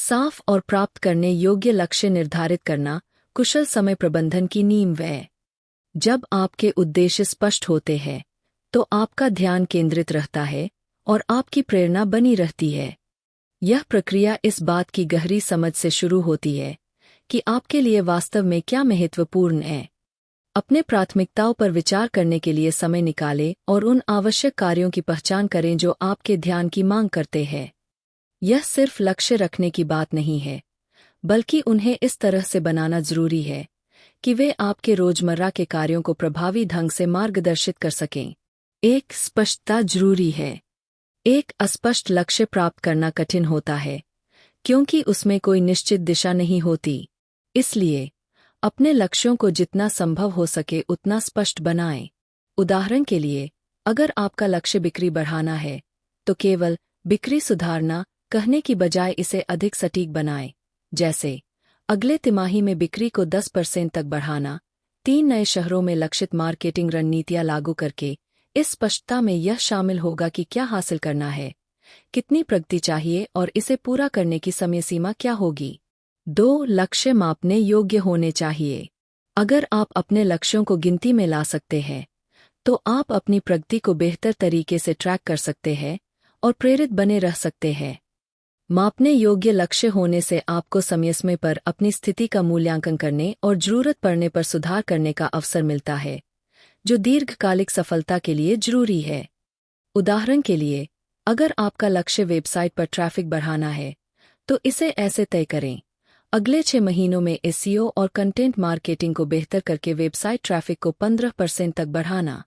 साफ और प्राप्त करने योग्य लक्ष्य निर्धारित करना कुशल समय प्रबंधन की नींव है। जब आपके उद्देश्य स्पष्ट होते हैं तो आपका ध्यान केंद्रित रहता है और आपकी प्रेरणा बनी रहती है। यह प्रक्रिया इस बात की गहरी समझ से शुरू होती है कि आपके लिए वास्तव में क्या महत्वपूर्ण है। अपने प्राथमिकताओं पर विचार करने के लिए समय निकालें और उन आवश्यक कार्यों की पहचान करें जो आपके ध्यान की मांग करते हैं। यह सिर्फ लक्ष्य रखने की बात नहीं है, बल्कि उन्हें इस तरह से बनाना जरूरी है कि वे आपके रोजमर्रा के कार्यों को प्रभावी ढंग से मार्गदर्शित कर सकें। एक स्पष्टता जरूरी है। एक अस्पष्ट लक्ष्य प्राप्त करना कठिन होता है क्योंकि उसमें कोई निश्चित दिशा नहीं होती। इसलिए अपने लक्ष्यों को जितना संभव हो सके उतना स्पष्ट बनाएं। उदाहरण के लिए, अगर आपका लक्ष्य बिक्री बढ़ाना है तो केवल बिक्री सुधारना कहने की बजाय इसे अधिक सटीक बनाएं। जैसे अगले तिमाही में बिक्री को 10% तक बढ़ाना। 3 नए शहरों में लक्षित मार्केटिंग रणनीतियां लागू करके इस स्पष्टता में यह शामिल होगा कि क्या हासिल करना है, कितनी प्रगति चाहिए और इसे पूरा करने की समय सीमा क्या होगी। 2. लक्ष्य मापने योग्य होने चाहिए। अगर आप अपने लक्ष्यों को गिनती में ला सकते हैं तो आप अपनी प्रगति को बेहतर तरीके से ट्रैक कर सकते हैं और प्रेरित बने रह सकते हैं। मापने योग्य लक्ष्य होने से आपको समय पर अपनी स्थिति का मूल्यांकन करने और जरूरत पड़ने पर सुधार करने का अवसर मिलता है, जो दीर्घकालिक सफलता के लिए जरूरी है। उदाहरण के लिए, अगर आपका लक्ष्य वेबसाइट पर ट्रैफिक बढ़ाना है तो इसे ऐसे तय करें: अगले 6 महीनों में एसईओ और कंटेंट मार्केटिंग को बेहतर करके वेबसाइट ट्रैफिक को 15% तक बढ़ाना।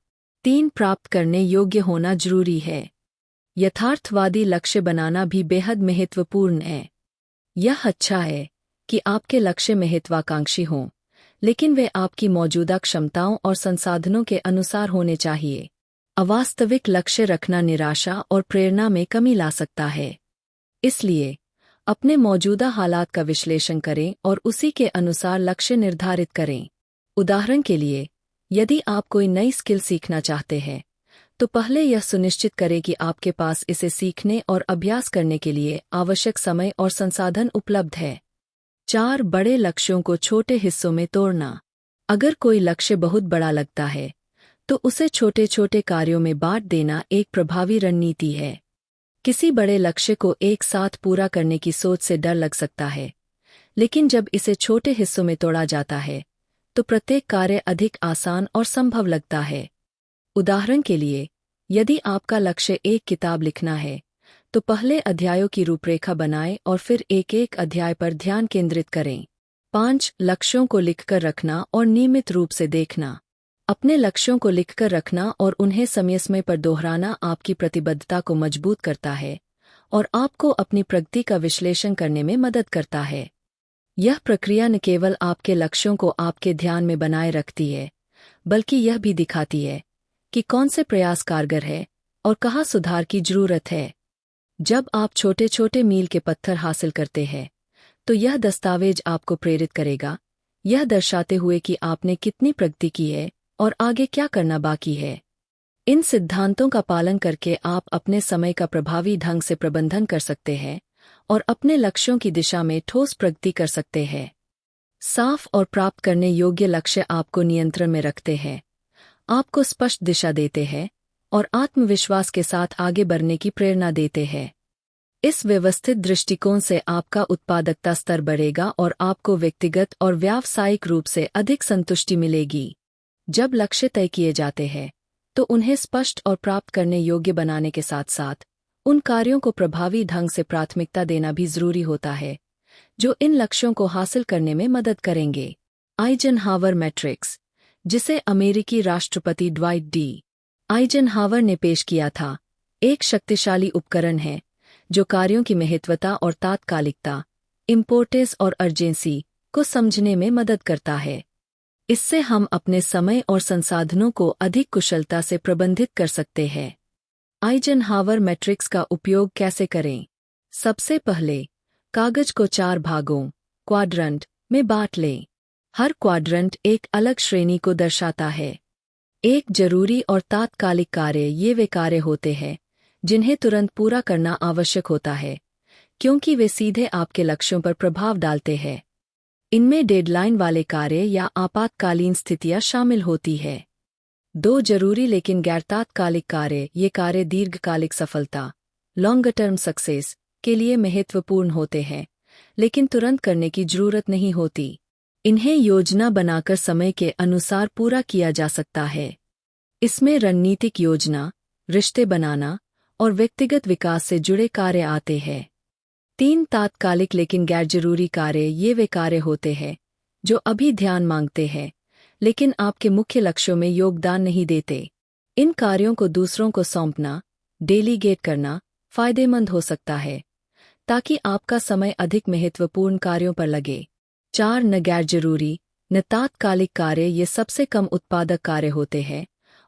3. प्राप्त करने योग्य होना जरूरी है। यथार्थवादी लक्ष्य बनाना भी बेहद महत्वपूर्ण है। यह अच्छा है कि आपके लक्ष्य महत्वाकांक्षी हों, लेकिन वे आपकी मौजूदा क्षमताओं और संसाधनों के अनुसार होने चाहिए। अवास्तविक लक्ष्य रखना निराशा और प्रेरणा में कमी ला सकता है। इसलिए अपने मौजूदा हालात का विश्लेषण करें और उसी के अनुसार लक्ष्य निर्धारित करें। उदाहरण के लिए, यदि आप कोई नई स्किल सीखना चाहते हैं तो पहले यह सुनिश्चित करें कि आपके पास इसे सीखने और अभ्यास करने के लिए आवश्यक समय और संसाधन उपलब्ध है। 4. बड़े लक्ष्यों को छोटे हिस्सों में तोड़ना। अगर कोई लक्ष्य बहुत बड़ा लगता है तो उसे छोटे छोटे कार्यों में बांट देना एक प्रभावी रणनीति है। किसी बड़े लक्ष्य को एक साथ पूरा करने की सोच से डर लग सकता है, लेकिन जब इसे छोटे हिस्सों में तोड़ा जाता है तो प्रत्येक कार्य अधिक आसान और संभव लगता है। उदाहरण के लिए, यदि आपका लक्ष्य एक किताब लिखना है तो पहले अध्यायों की रूपरेखा बनाएं और फिर एक एक अध्याय पर ध्यान केंद्रित करें। 5. लक्ष्यों को लिखकर रखना और नियमित रूप से देखना। अपने लक्ष्यों को लिखकर रखना और उन्हें समय पर दोहराना आपकी प्रतिबद्धता को मजबूत करता है और आपको अपनी प्रगति का विश्लेषण करने में मदद करता है। यह प्रक्रिया न केवल आपके लक्ष्यों को आपके ध्यान में बनाए रखती है, बल्कि यह भी दिखाती है कि कौन से प्रयास कारगर है और कहाँ सुधार की जरूरत है। जब आप छोटे छोटे मील के पत्थर हासिल करते हैं तो यह दस्तावेज आपको प्रेरित करेगा, यह दर्शाते हुए कि आपने कितनी प्रगति की है और आगे क्या करना बाकी है। इन सिद्धांतों का पालन करके आप अपने समय का प्रभावी ढंग से प्रबंधन कर सकते हैं और अपने लक्ष्यों की दिशा में ठोस प्रगति कर सकते हैं। साफ और प्राप्त करने योग्य लक्ष्य आपको नियंत्रण में रखते हैं, आपको स्पष्ट दिशा देते हैं और आत्मविश्वास के साथ आगे बढ़ने की प्रेरणा देते हैं। इस व्यवस्थित दृष्टिकोण से आपका उत्पादकता स्तर बढ़ेगा और आपको व्यक्तिगत और व्यावसायिक रूप से अधिक संतुष्टि मिलेगी। जब लक्ष्य तय किए जाते हैं तो उन्हें स्पष्ट और प्राप्त करने योग्य बनाने के साथ साथ उन कार्यों को प्रभावी ढंग से प्राथमिकता देना भी जरूरी होता है जो इन लक्ष्यों को हासिल करने में मदद करेंगे। आइजनहावर मैट्रिक्स, जिसे अमेरिकी राष्ट्रपति ड्वाइट डी आइजनहावर ने पेश किया था, एक शक्तिशाली उपकरण है जो कार्यों की महत्वता और तात्कालिकता, इम्पोर्टेंस और अर्जेंसी को समझने में मदद करता है। इससे हम अपने समय और संसाधनों को अधिक कुशलता से प्रबंधित कर सकते हैं। आइजनहावर मैट्रिक्स का उपयोग कैसे करें? सबसे पहले, कागज को 4 भागों क्वाड्रंट में बांट लें। हर क्वाड्रंट एक अलग श्रेणी को दर्शाता है। एक जरूरी और तात्कालिक कार्य, ये वे कार्य होते हैं जिन्हें तुरंत पूरा करना आवश्यक होता है, क्योंकि वे सीधे आपके लक्ष्यों पर प्रभाव डालते हैं। इनमें डेडलाइन वाले कार्य या आपातकालीन स्थितियां शामिल होती है। 2 जरूरी लेकिन गैर तात्कालिक कार्य। ये कार्य दीर्घकालिक सफलता लॉन्ग टर्म सक्सेस के लिए महत्वपूर्ण होते हैं, लेकिन तुरंत करने की जरूरत नहीं होती। इन्हें योजना बनाकर समय के अनुसार पूरा किया जा सकता है। इसमें रणनीतिक योजना, रिश्ते बनाना और व्यक्तिगत विकास से जुड़े कार्य आते हैं। 3 तात्कालिक लेकिन गैर जरूरी कार्य। ये वे कार्य होते हैं जो अभी ध्यान मांगते हैं, लेकिन आपके मुख्य लक्ष्यों में योगदान नहीं देते। इन कार्यों को दूसरों को सौंपना, डेलीगेट करना फायदेमंद हो सकता है, ताकि आपका समय अधिक महत्वपूर्ण कार्यों पर लगे। 4 न गैर जरूरी न तात्कालिक कार्य। ये सबसे कम उत्पादक कार्य होते हैं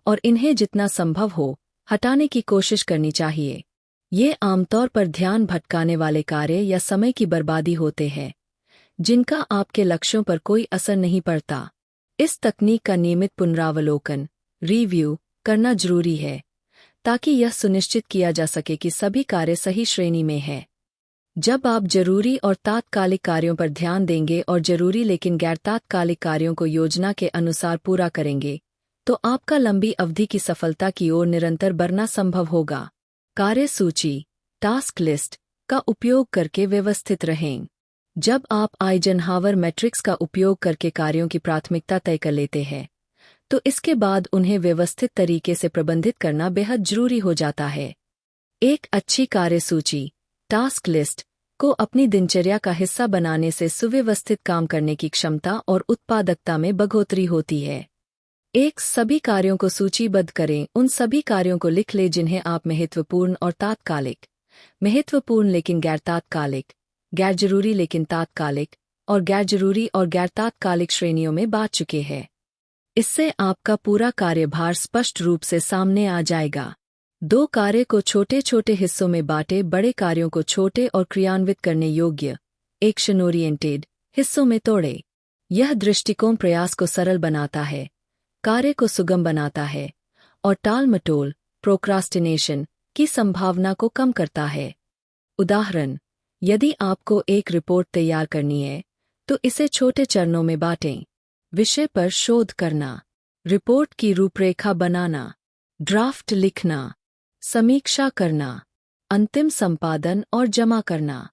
और इन्हें जितना संभव हो हटाने की कोशिश करनी चाहिए। ये आमतौर पर ध्यान भटकाने वाले कार्य या समय की बर्बादी होते हैं, जिनका आपके लक्ष्यों पर कोई असर नहीं पड़ता। इस तकनीक का नियमित पुनरावलोकन, रिव्यू करना जरूरी है, ताकि यह सुनिश्चित किया जा सके कि सभी कार्य सही श्रेणी में हैं। जब आप जरूरी और तात्कालिक कार्यों पर ध्यान देंगे और जरूरी लेकिन गैर तात्कालिक कार्यों को योजना के अनुसार पूरा करेंगे, तो आपका लंबी अवधि की सफलता की ओर निरंतर बढ़ना संभव होगा। कार्य सूची टास्क लिस्ट का उपयोग करके व्यवस्थित रहें। जब आप आइजनहावर मैट्रिक्स का उपयोग करके कार्यों की प्राथमिकता तय कर लेते हैं, तो इसके बाद उन्हें व्यवस्थित तरीके से प्रबंधित करना बेहद जरूरी हो जाता है। एक अच्छी कार्य सूची टास्क लिस्ट को अपनी दिनचर्या का हिस्सा बनाने से सुव्यवस्थित काम करने की क्षमता और उत्पादकता में बढ़ोतरी होती है। सभी कार्यों को सूचीबद्ध करें। उन सभी कार्यों को लिख लें जिन्हें आप महत्वपूर्ण और तात्कालिक, महत्वपूर्ण लेकिन गैर तात्कालिक, गैर जरूरी लेकिन तात्कालिक और गैर जरूरी और गैर तात्कालिक श्रेणियों में बांट चुके हैं। इससे आपका पूरा कार्यभार स्पष्ट रूप से सामने आ जाएगा। 2 कार्य को छोटे छोटे हिस्सों में बांटे। बड़े कार्यों को छोटे और क्रियान्वित करने योग्य, एक्शन ओरिएंटेड हिस्सों में तोड़े। यह दृष्टिकोण प्रयास को सरल बनाता है, कार्य को सुगम बनाता है और टाल-मटोल प्रोक्रास्टिनेशन की संभावना को कम करता है। उदाहरण, यदि आपको एक रिपोर्ट तैयार करनी है, तो इसे छोटे चरणों में बांटें। विषय पर शोध करना, रिपोर्ट की रूपरेखा बनाना, ड्राफ्ट लिखना, समीक्षा करना, अंतिम संपादन और जमा करना।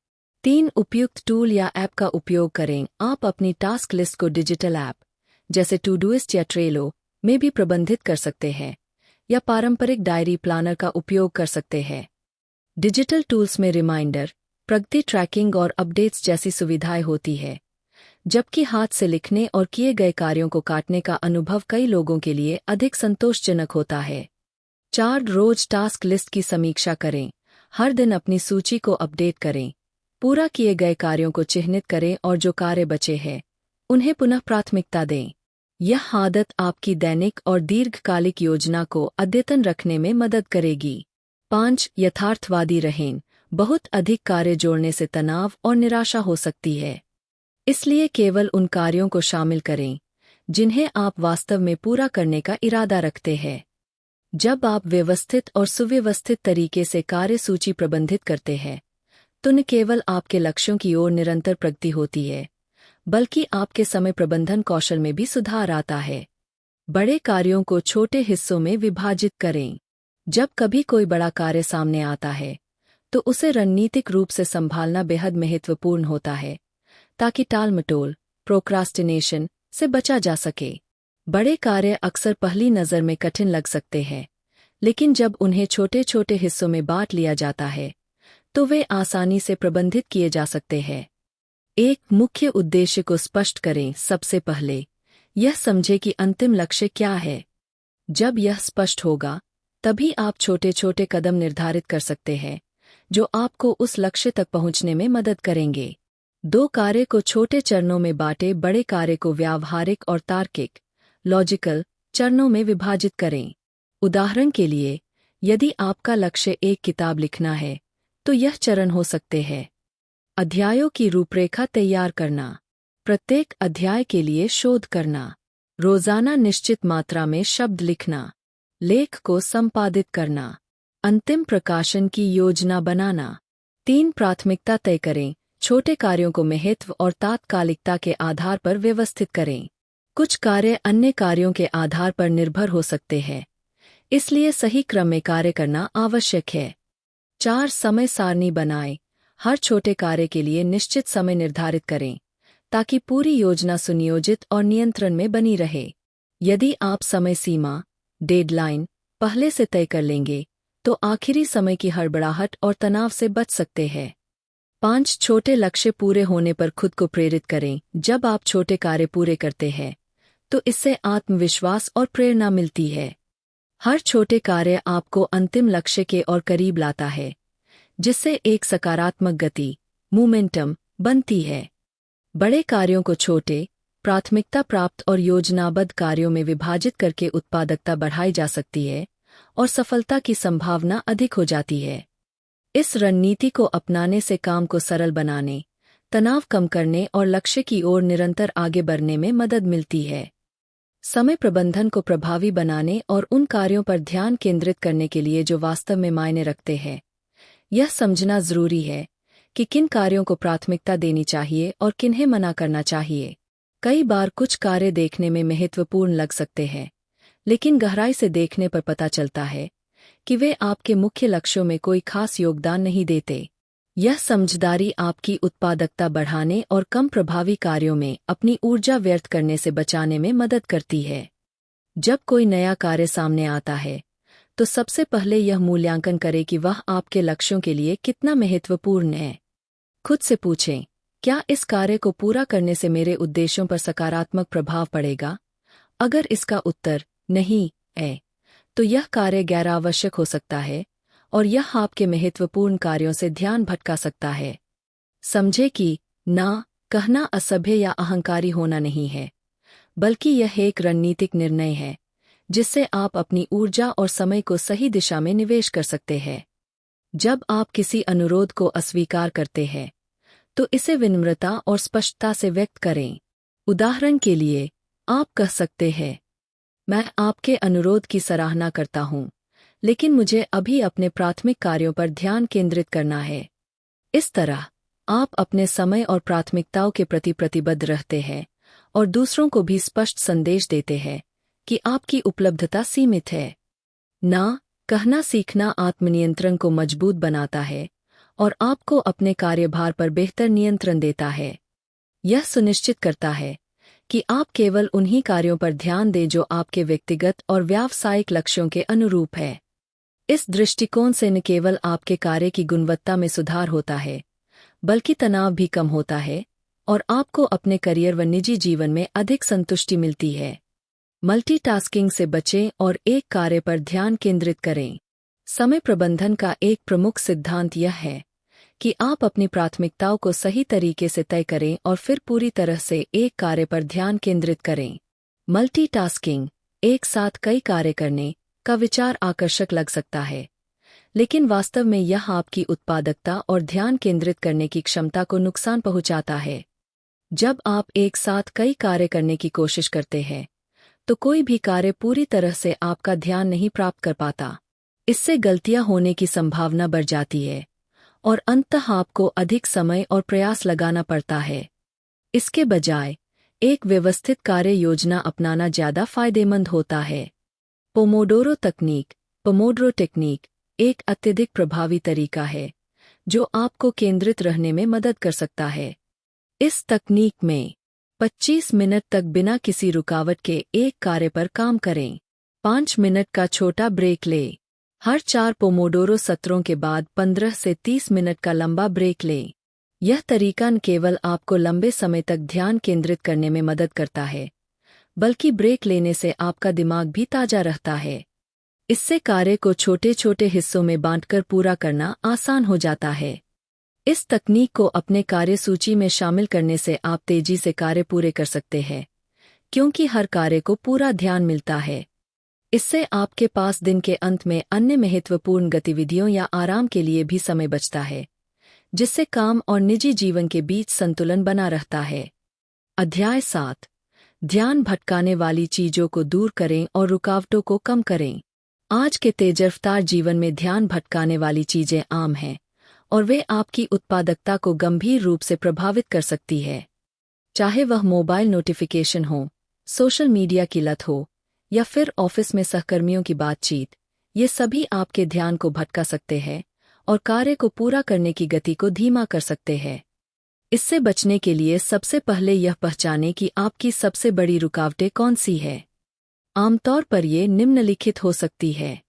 3 उपयुक्त टूल या ऐप का उपयोग करें। आप अपनी टास्क लिस्ट को डिजिटल ऐप जैसे टूडूइस्ट या ट्रेलो में भी प्रबंधित कर सकते हैं, या पारंपरिक डायरी प्लानर का उपयोग कर सकते हैं। डिजिटल टूल्स में रिमाइंडर, प्रगति ट्रैकिंग और अपडेट्स जैसी सुविधाएं होती है, जबकि हाथ से लिखने और किए गए कार्यों को काटने का अनुभव कई लोगों के लिए अधिक संतोषजनक होता है। 4 रोज टास्क लिस्ट की समीक्षा करें। हर दिन अपनी सूची को अपडेट करें, पूरा किए गए कार्यों को चिह्नित करें और जो कार्य बचे हैं उन्हें पुनः प्राथमिकता दें। यह आदत आपकी दैनिक और दीर्घकालिक योजना को अद्यतन रखने में मदद करेगी। 5 यथार्थवादी रहें। बहुत अधिक कार्य जोड़ने से तनाव और निराशा हो सकती है, इसलिए केवल उन कार्यों को शामिल करें जिन्हें आप वास्तव में पूरा करने का इरादा रखते हैं। जब आप व्यवस्थित और सुव्यवस्थित तरीके से कार्य सूची प्रबंधित करते हैं, तो न केवल आपके लक्ष्यों की ओर निरंतर प्रगति होती है, बल्कि आपके समय प्रबंधन कौशल में भी सुधार आता है। बड़े कार्यों को छोटे हिस्सों में विभाजित करें। जब कभी कोई बड़ा कार्य सामने आता है, तो उसे रणनीतिक रूप से संभालना बेहद महत्वपूर्ण होता है, ताकि टाल-मटोल प्रोक्रास्टिनेशन से बचा जा सके। बड़े कार्य अक्सर पहली नज़र में कठिन लग सकते हैं, लेकिन जब उन्हें छोटे छोटे हिस्सों में बांट लिया जाता है, तो वे आसानी से प्रबंधित किए जा सकते हैं। एक मुख्य उद्देश्य को स्पष्ट करें। सबसे पहले यह समझें कि अंतिम लक्ष्य क्या है। जब यह स्पष्ट होगा, तभी आप छोटे छोटे कदम निर्धारित कर सकते हैं जो आपको उस लक्ष्य तक पहुंचने में मदद करेंगे। 2 कार्य को छोटे चरणों में बांटे। बड़े कार्य को व्यावहारिक और तार्किक लॉजिकल चरणों में विभाजित करें। उदाहरण के लिए, यदि आपका लक्ष्य एक किताब लिखना है, तो यह चरण हो सकते हैं। अध्यायों की रूपरेखा तैयार करना, प्रत्येक अध्याय के लिए शोध करना, रोजाना निश्चित मात्रा में शब्द लिखना, लेख को संपादित करना, अंतिम प्रकाशन की योजना बनाना। 3. प्राथमिकता तय करें। छोटे कार्यों को महत्व और तात्कालिकता के आधार पर व्यवस्थित करें। कुछ कार्य अन्य कार्यों के आधार पर निर्भर हो सकते हैं, इसलिए सही क्रम में कार्य करना आवश्यक है। 4. समय सारणी बनाएं। हर छोटे कार्य के लिए निश्चित समय निर्धारित करें, ताकि पूरी योजना सुनियोजित और नियंत्रण में बनी रहे। यदि आप समय सीमा, डेडलाइन, पहले से तय कर लेंगे, तो आखिरी समय की हड़बड़ाहट और तनाव से बच सकते हैं। 5. छोटे लक्ष्य पूरे होने पर खुद को प्रेरित करें। जब आप छोटे कार्य पूरे करते हैं, तो इससे आत्मविश्वास और प्रेरणा मिलती है। हर छोटे कार्य आपको अंतिम लक्ष्य के और करीब लाता है, जिससे एक सकारात्मक गति, मोमेंटम, बनती है। बड़े कार्यों को छोटे, प्राथमिकता प्राप्त और योजनाबद्ध कार्यों में विभाजित करके उत्पादकता बढ़ाई जा सकती है और सफलता की संभावना अधिक हो जाती है। इस रणनीति को अपनाने से काम को सरल बनाने, तनाव कम करने और लक्ष्य की ओर निरंतर आगे बढ़ने में मदद मिलती है। समय प्रबंधन को प्रभावी बनाने और उन कार्यों पर ध्यान केंद्रित करने के लिए जो वास्तव में मायने रखते हैं, यह समझना जरूरी है कि किन कार्यों को प्राथमिकता देनी चाहिए और किन्हें मना करना चाहिए। कई बार कुछ कार्य देखने में महत्वपूर्ण लग सकते हैं, लेकिन गहराई से देखने पर पता चलता है कि वे आपके मुख्य लक्ष्यों में कोई खास योगदान नहीं देते। यह समझदारी आपकी उत्पादकता बढ़ाने और कम प्रभावी कार्यों में अपनी ऊर्जा व्यर्थ करने से बचाने में मदद करती है। जब कोई नया कार्य सामने आता है, तो सबसे पहले यह मूल्यांकन करें कि वह आपके लक्ष्यों के लिए कितना महत्वपूर्ण है। खुद से पूछें, क्या इस कार्य को पूरा करने से मेरे उद्देश्यों पर सकारात्मक प्रभाव पड़ेगा? अगर इसका उत्तर नहीं है, तो यह कार्य गैर आवश्यक हो सकता है और यह आपके महत्वपूर्ण कार्यों से ध्यान भटका सकता है। समझे कि ना कहना असभ्य या अहंकारी होना नहीं है, बल्कि यह एक रणनीतिक निर्णय है जिससे आप अपनी ऊर्जा और समय को सही दिशा में निवेश कर सकते हैं। जब आप किसी अनुरोध को अस्वीकार करते हैं, तो इसे विनम्रता और स्पष्टता से व्यक्त करें। उदाहरण के लिए, आप कह सकते हैं, मैं आपके अनुरोध की सराहना करता हूँ, लेकिन मुझे अभी अपने प्राथमिक कार्यों पर ध्यान केंद्रित करना है। इस तरह आप अपने समय और प्राथमिकताओं के प्रति प्रतिबद्ध रहते हैं और दूसरों को भी स्पष्ट संदेश देते हैं कि आपकी उपलब्धता सीमित है। ना कहना सीखना आत्मनियंत्रण को मजबूत बनाता है और आपको अपने कार्यभार पर बेहतर नियंत्रण देता है। यह सुनिश्चित करता है कि आप केवल उन्हीं कार्यों पर ध्यान दें जो आपके व्यक्तिगत और व्यावसायिक लक्ष्यों के अनुरूप है। इस दृष्टिकोण से न केवल आपके कार्य की गुणवत्ता में सुधार होता है, बल्कि तनाव भी कम होता है और आपको अपने करियर व निजी जीवन में अधिक संतुष्टि मिलती है। मल्टीटास्किंग से बचें और एक कार्य पर ध्यान केंद्रित करें। समय प्रबंधन का एक प्रमुख सिद्धांत यह है कि आप अपनी प्राथमिकताओं को सही तरीके से तय करें और फिर पूरी तरह से एक कार्य पर ध्यान केंद्रित करें। मल्टीटास्किंग, एक साथ कई कार्य करने का विचार आकर्षक लग सकता है, लेकिन वास्तव में यह आपकी उत्पादकता और ध्यान केंद्रित करने की क्षमता को नुकसान पहुंचाता है। जब आप एक साथ कई कार्य करने की कोशिश करते हैं, तो कोई भी कार्य पूरी तरह से आपका ध्यान नहीं प्राप्त कर पाता। इससे गलतियां होने की संभावना बढ़ जाती है और अंततः आपको अधिक समय और प्रयास लगाना पड़ता है। इसके बजाय एक व्यवस्थित कार्य योजना अपनाना ज़्यादा फायदेमंद होता है। पोमोडोरो तकनीक, पोमोडोरो टेक्निक, एक अत्यधिक प्रभावी तरीका है जो आपको केंद्रित रहने में मदद कर सकता है। इस तकनीक में 25 मिनट तक बिना किसी रुकावट के एक कार्य पर काम करें। 5 मिनट का छोटा ब्रेक लें। हर 4 पोमोडोरो सत्रों के बाद 15 से 30 मिनट का लंबा ब्रेक लें। यह तरीका न केवल आपको लंबे समय तक ध्यान केंद्रित करने में मदद करता है, बल्कि ब्रेक लेने से आपका दिमाग भी ताज़ा रहता है। इससे कार्य को छोटे छोटे हिस्सों में बांटकर पूरा करना आसान हो जाता है। इस तकनीक को अपने कार्यसूची में शामिल करने से आप तेजी से कार्य पूरे कर सकते हैं, क्योंकि हर कार्य को पूरा ध्यान मिलता है। इससे आपके पास दिन के अंत में अन्य महत्वपूर्ण गतिविधियों या आराम के लिए भी समय बचता है, जिससे काम और निजी जीवन के बीच संतुलन बना रहता है। अध्याय 7, ध्यान भटकाने वाली चीजों को दूर करें और रुकावटों को कम करें। आज के तेज रफ्तार जीवन में ध्यान भटकाने वाली चीजें आम हैं और वे आपकी उत्पादकता को गंभीर रूप से प्रभावित कर सकती है। चाहे वह मोबाइल नोटिफिकेशन हो, सोशल मीडिया की लत हो या फिर ऑफिस में सहकर्मियों की बातचीत, ये सभी आपके ध्यान को भटका सकते हैं और कार्य को पूरा करने की गति को धीमा कर सकते हैं। इससे बचने के लिए सबसे पहले यह पहचानें कि आपकी सबसे बड़ी रुकावटें कौन सी है। आमतौर पर ये निम्नलिखित हो सकती है।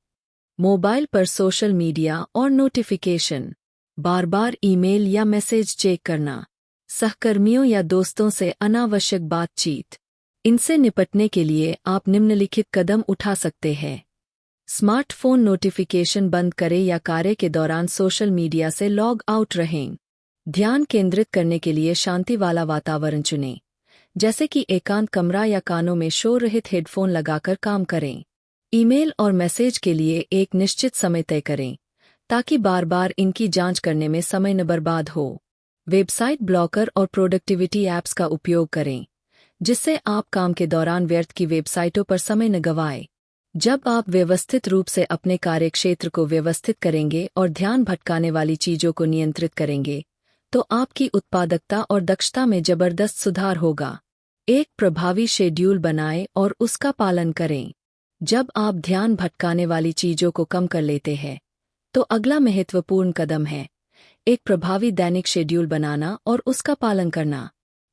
मोबाइल पर सोशल मीडिया और नोटिफिकेशन, बार बार ईमेल या मैसेज चेक करना, सहकर्मियों या दोस्तों से अनावश्यक बातचीत। इनसे निपटने के लिए आप निम्नलिखित कदम उठा सकते हैं। स्मार्टफोन नोटिफिकेशन बंद करें या कार्य के दौरान सोशल मीडिया से लॉग आउट रहें। ध्यान केंद्रित करने के लिए शांति वाला वातावरण चुनें, जैसे कि एकांत कमरा या कानों में शोर रहित हेडफोन लगाकर काम करें। ईमेल और मैसेज के लिए एक निश्चित समय तय करें, ताकि बार बार इनकी जांच करने में समय न बर्बाद हो। वेबसाइट ब्लॉकर और प्रोडक्टिविटी ऐप्स का उपयोग करें, जिससे आप काम के दौरान व्यर्थ की वेबसाइटों पर समय न गंवाएं। जब आप व्यवस्थित रूप से अपने कार्यक्षेत्र को व्यवस्थित करेंगे और ध्यान भटकाने वाली चीजों को नियंत्रित करेंगे, तो आपकी उत्पादकता और दक्षता में जबरदस्त सुधार होगा। एक प्रभावी शेड्यूल बनाएं और उसका पालन करें। जब आप ध्यान भटकाने वाली चीजों को कम कर लेते हैं, तो अगला महत्वपूर्ण कदम है एक प्रभावी दैनिक शेड्यूल बनाना और उसका पालन करना।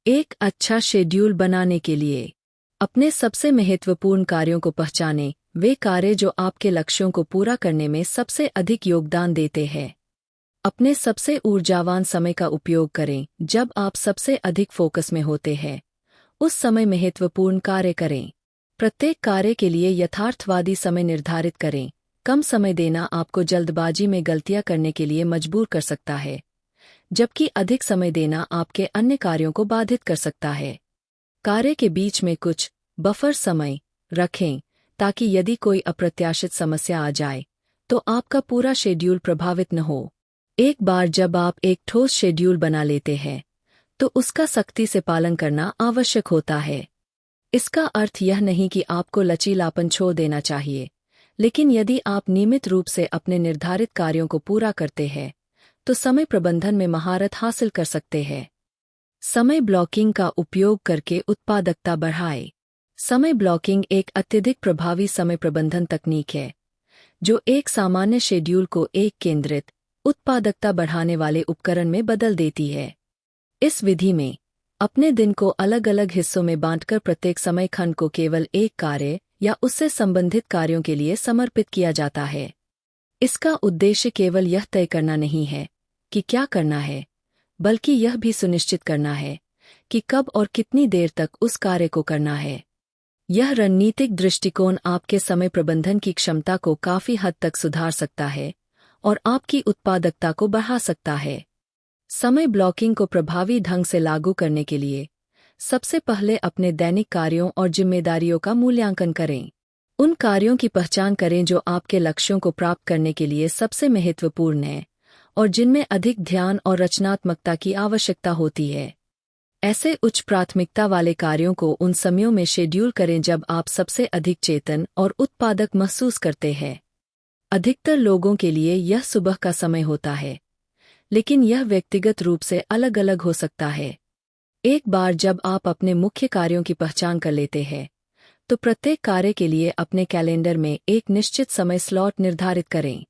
एक अच्छा शेड्यूल बनाने के लिए अपने सबसे महत्वपूर्ण कार्यों को पहचानें, वे कार्य जो आपके लक्ष्यों को पूरा करने में सबसे अधिक योगदान देते हैं। अपने सबसे ऊर्जावान समय का उपयोग करें, जब आप सबसे अधिक फोकस में होते हैं। उस समय महत्वपूर्ण कार्य करें। प्रत्येक कार्य के लिए यथार्थवादी समय निर्धारित करें। कम समय देना आपको जल्दबाजी में गलतियां करने के लिए मजबूर कर सकता है, जबकि अधिक समय देना आपके अन्य कार्यों को बाधित कर सकता है। कार्य के बीच में कुछ बफर समय रखें, ताकि यदि कोई अप्रत्याशित समस्या आ जाए, तो आपका पूरा शेड्यूल प्रभावित न हो। एक बार जब आप एक ठोस शेड्यूल बना लेते हैं, तो उसका सख्ती से पालन करना आवश्यक होता है। इसका अर्थ यह नहीं कि आपको लचीलापन छोड़ देना चाहिए, लेकिन यदि आप नियमित रूप से अपने निर्धारित कार्यों को पूरा करते हैं, तो समय प्रबंधन में महारत हासिल कर सकते हैं। समय ब्लॉकिंग का उपयोग करके उत्पादकता बढ़ाएं। समय ब्लॉकिंग एक अत्यधिक प्रभावी समय प्रबंधन तकनीक है, जो एक सामान्य शेड्यूल को एक केंद्रित, उत्पादकता बढ़ाने वाले उपकरण में बदल देती है। इस विधि में अपने दिन को अलग अलग हिस्सों में बांटकर प्रत्येक समय खंड को केवल एक कार्य या उससे संबंधित कार्यों के लिए समर्पित किया जाता है। इसका उद्देश्य केवल यह तय करना नहीं है कि क्या करना है, बल्कि यह भी सुनिश्चित करना है कि कब और कितनी देर तक उस कार्य को करना है। यह रणनीतिक दृष्टिकोण आपके समय प्रबंधन की क्षमता को काफी हद तक सुधार सकता है और आपकी उत्पादकता को बढ़ा सकता है। समय ब्लॉकिंग को प्रभावी ढंग से लागू करने के लिए सबसे पहले अपने दैनिक कार्यों और जिम्मेदारियों का मूल्यांकन करें। उन कार्यों की पहचान करें जो आपके लक्ष्यों को प्राप्त करने के लिए सबसे महत्वपूर्ण हैं और जिनमें अधिक ध्यान और रचनात्मकता की आवश्यकता होती है। ऐसे उच्च प्राथमिकता वाले कार्यों को उन समयों में शेड्यूल करें जब आप सबसे अधिक चेतन और उत्पादक महसूस करते हैं। अधिकतर लोगों के लिए यह सुबह का समय होता है, लेकिन यह व्यक्तिगत रूप से अलग अलग हो सकता है। एक बार जब आप अपने मुख्य कार्यों की पहचान कर लेते हैं, तो प्रत्येक कार्य के लिए अपने कैलेंडर में एक निश्चित समय स्लॉट निर्धारित करें।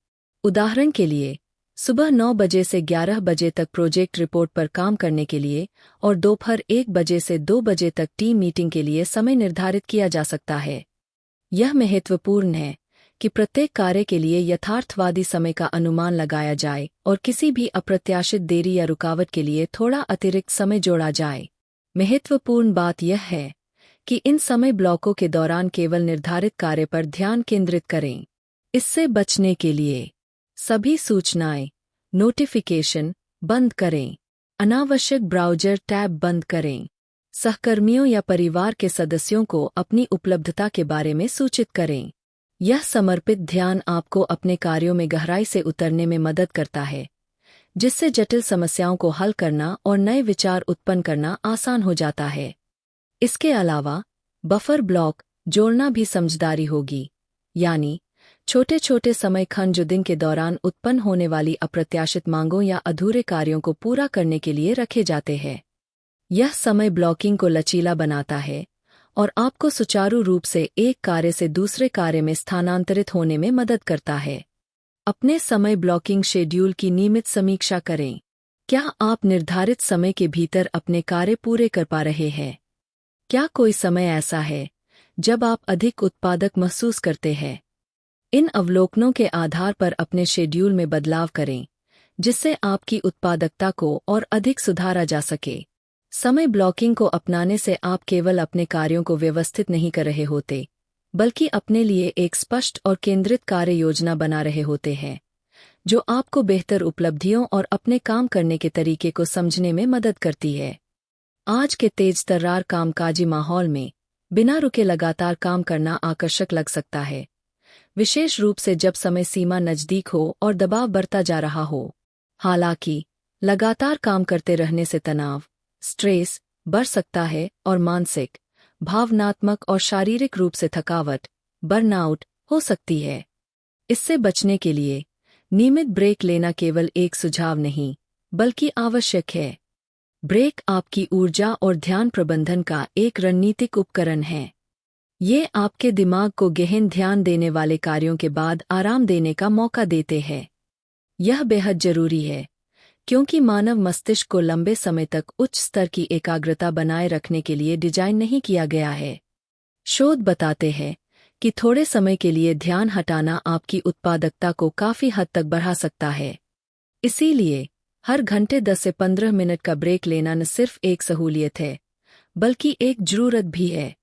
उदाहरण के लिए, सुबह 9 बजे से 11 बजे तक प्रोजेक्ट रिपोर्ट पर काम करने के लिए और दोपहर 1 बजे से 2 बजे तक टीम मीटिंग के लिए समय निर्धारित किया जा सकता है। यह महत्वपूर्ण है कि प्रत्येक कार्य के लिए यथार्थवादी समय का अनुमान लगाया जाए और किसी भी अप्रत्याशित देरी या रुकावट के लिए थोड़ा अतिरिक्त समय जोड़ा जाए। महत्वपूर्ण बात यह है कि इन समय ब्लॉकों के दौरान केवल निर्धारित कार्य पर ध्यान केंद्रित करें। इससे बचने के लिए सभी सूचनाएं, नोटिफिकेशन बंद करें। अनावश्यक ब्राउज़र टैब बंद करें। सहकर्मियों या परिवार के सदस्यों को अपनी उपलब्धता के बारे में सूचित करें। यह समर्पित ध्यान आपको अपने कार्यों में गहराई से उतरने में मदद करता है, जिससे जटिल समस्याओं को हल करना और नए विचार उत्पन्न करना आसान हो जाता है। इसके अलावा बफर ब्लॉक जोड़ना भी समझदारी होगी, यानी छोटे छोटे समय खंड जो दिन के दौरान उत्पन्न होने वाली अप्रत्याशित मांगों या अधूरे कार्यों को पूरा करने के लिए रखे जाते हैं। यह समय ब्लॉकिंग को लचीला बनाता है और आपको सुचारू रूप से एक कार्य से दूसरे कार्य में स्थानांतरित होने में मदद करता है। अपने समय ब्लॉकिंग शेड्यूल की नियमित समीक्षा करें। क्या आप निर्धारित समय के भीतर अपने कार्य पूरे कर पा रहे हैं? क्या कोई समय ऐसा है जब आप अधिक उत्पादक महसूस करते हैं? इन अवलोकनों के आधार पर अपने शेड्यूल में बदलाव करें, जिससे आपकी उत्पादकता को और अधिक सुधारा जा सके। समय ब्लॉकिंग को अपनाने से आप केवल अपने कार्यों को व्यवस्थित नहीं कर रहे होते, बल्कि अपने लिए एक स्पष्ट और केंद्रित कार्य योजना बना रहे होते हैं, जो आपको बेहतर उपलब्धियों और अपने काम करने के तरीके को समझने में मदद करती है। आज के तेज-तर्रार कामकाजी माहौल में बिना रुके लगातार काम करना आकर्षक लग सकता है, विशेष रूप से जब समय सीमा नज़दीक हो और दबाव बढ़ता जा रहा हो। हालांकि लगातार काम करते रहने से तनाव, स्ट्रेस बढ़ सकता है और मानसिक, भावनात्मक और शारीरिक रूप से थकावट, बर्नआउट हो सकती है। इससे बचने के लिए नियमित ब्रेक लेना केवल एक सुझाव नहीं, बल्कि आवश्यक है। ब्रेक आपकी ऊर्जा और ध्यान प्रबंधन का एक रणनीतिक उपकरण है। ये आपके दिमाग को गहन ध्यान देने वाले कार्यों के बाद आराम देने का मौका देते हैं। यह बेहद जरूरी है, क्योंकि मानव मस्तिष्क को लंबे समय तक उच्च स्तर की एकाग्रता बनाए रखने के लिए डिजाइन नहीं किया गया है। शोध बताते हैं कि थोड़े समय के लिए ध्यान हटाना आपकी उत्पादकता को काफी हद तक बढ़ा सकता है। इसीलिए हर घंटे 10 से 15 मिनट का ब्रेक लेना न सिर्फ एक सहूलियत है, बल्कि एक जरूरत भी है।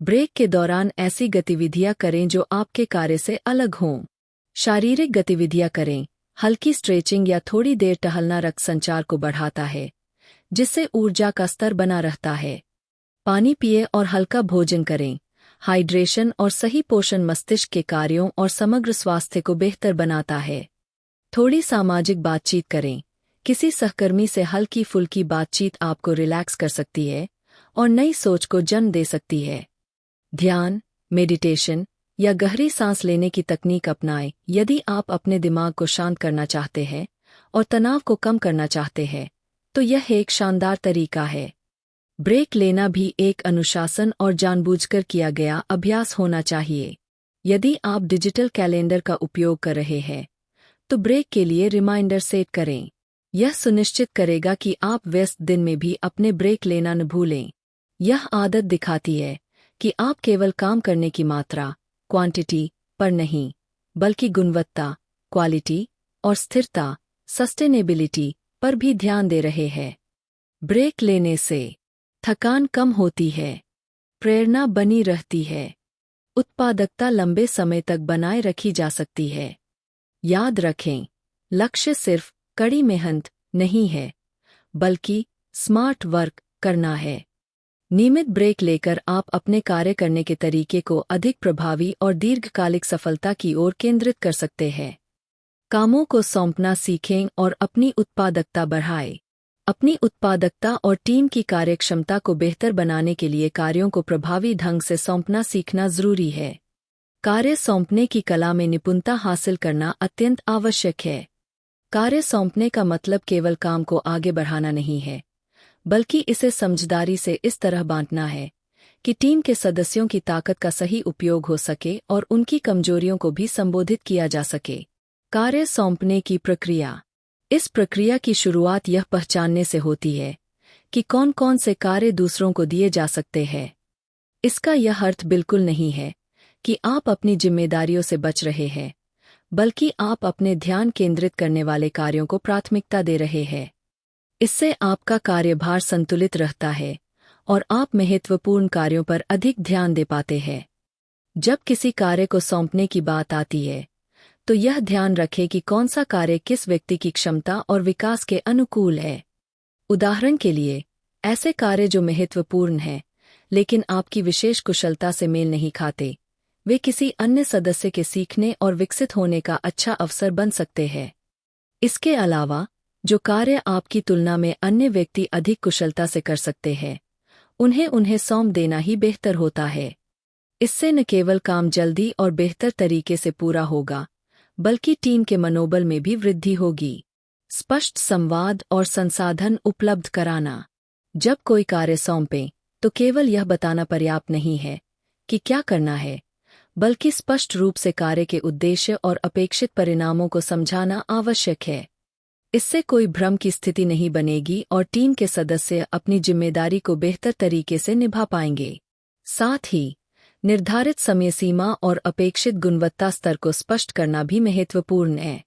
ब्रेक के दौरान ऐसी गतिविधियां करें जो आपके कार्य से अलग हों। शारीरिक गतिविधियां करें। हल्की स्ट्रेचिंग या थोड़ी देर टहलना रक्त संचार को बढ़ाता है, जिससे ऊर्जा का स्तर बना रहता है। पानी पिए और हल्का भोजन करें। हाइड्रेशन और सही पोषण मस्तिष्क के कार्यों और समग्र स्वास्थ्य को बेहतर बनाता है। थोड़ी सामाजिक बातचीत करें। किसी सहकर्मी से हल्की फुल्की बातचीत आपको रिलैक्स कर सकती है और नई सोच को जन्म दे सकती है। ध्यान, मेडिटेशन या गहरी सांस लेने की तकनीक अपनाएं यदि आप अपने दिमाग को शांत करना चाहते हैं और तनाव को कम करना चाहते हैं, तो यह एक शानदार तरीका है। ब्रेक लेना भी एक अनुशासन और जानबूझकर किया गया अभ्यास होना चाहिए। यदि आप डिजिटल कैलेंडर का उपयोग कर रहे हैं, तो ब्रेक के लिए रिमाइंडर सेट करें। यह सुनिश्चित करेगा कि आप व्यस्त दिन में भी अपने ब्रेक लेना न भूलें। यह आदत दिखाती है कि आप केवल काम करने की मात्रा, क्वांटिटी पर नहीं, बल्कि गुणवत्ता, क्वालिटी और स्थिरता, सस्टेनेबिलिटी पर भी ध्यान दे रहे हैं। ब्रेक लेने से थकान कम होती है, प्रेरणा बनी रहती है, उत्पादकता लंबे समय तक बनाए रखी जा सकती है। याद रखें, लक्ष्य सिर्फ कड़ी मेहनत नहीं है, बल्कि स्मार्ट वर्क करना है। नियमित ब्रेक लेकर आप अपने कार्य करने के तरीके को अधिक प्रभावी और दीर्घकालिक सफलता की ओर केंद्रित कर सकते हैं। कामों को सौंपना सीखें और अपनी उत्पादकता बढ़ाएं। अपनी उत्पादकता और टीम की कार्यक्षमता को बेहतर बनाने के लिए कार्यों को प्रभावी ढंग से सौंपना सीखना जरूरी है। कार्य सौंपने की कला में निपुणता हासिल करना अत्यंत आवश्यक है। कार्य सौंपने का मतलब केवल काम को आगे बढ़ाना नहीं है, बल्कि इसे समझदारी से इस तरह बांटना है कि टीम के सदस्यों की ताकत का सही उपयोग हो सके और उनकी कमजोरियों को भी संबोधित किया जा सके। कार्य सौंपने की प्रक्रिया। इस प्रक्रिया की शुरुआत यह पहचानने से होती है कि कौन कौन से कार्य दूसरों को दिए जा सकते हैं। इसका यह अर्थ बिल्कुल नहीं है कि आप अपनी जिम्मेदारियों से बच रहे हैं, बल्कि आप अपने ध्यान केंद्रित करने वाले कार्यों को प्राथमिकता दे रहे हैं। इससे आपका कार्यभार संतुलित रहता है और आप महत्वपूर्ण कार्यों पर अधिक ध्यान दे पाते हैं। जब किसी कार्य को सौंपने की बात आती है, तो यह ध्यान रखें कि कौन सा कार्य किस व्यक्ति की क्षमता और विकास के अनुकूल है। उदाहरण के लिए, ऐसे कार्य जो महत्वपूर्ण हैं, लेकिन आपकी विशेष कुशलता से मेल नहीं खाते, वे किसी अन्य सदस्य के सीखने और विकसित होने का अच्छा अवसर बन सकते हैं। इसके अलावा, जो कार्य आपकी तुलना में अन्य व्यक्ति अधिक कुशलता से कर सकते हैं, उन्हें सौंप देना ही बेहतर होता है। इससे न केवल काम जल्दी और बेहतर तरीके से पूरा होगा, बल्कि टीम के मनोबल में भी वृद्धि होगी। स्पष्ट संवाद और संसाधन उपलब्ध कराना। जब कोई कार्य सौंपें, तो केवल यह बताना पर्याप्त नहीं है कि क्या करना है, बल्कि स्पष्ट रूप से कार्य के उद्देश्य और अपेक्षित परिणामों को समझाना आवश्यक है। इससे कोई भ्रम की स्थिति नहीं बनेगी और टीम के सदस्य अपनी जिम्मेदारी को बेहतर तरीके से निभा पाएंगे। साथ ही निर्धारित समय सीमा और अपेक्षित गुणवत्ता स्तर को स्पष्ट करना भी महत्वपूर्ण है।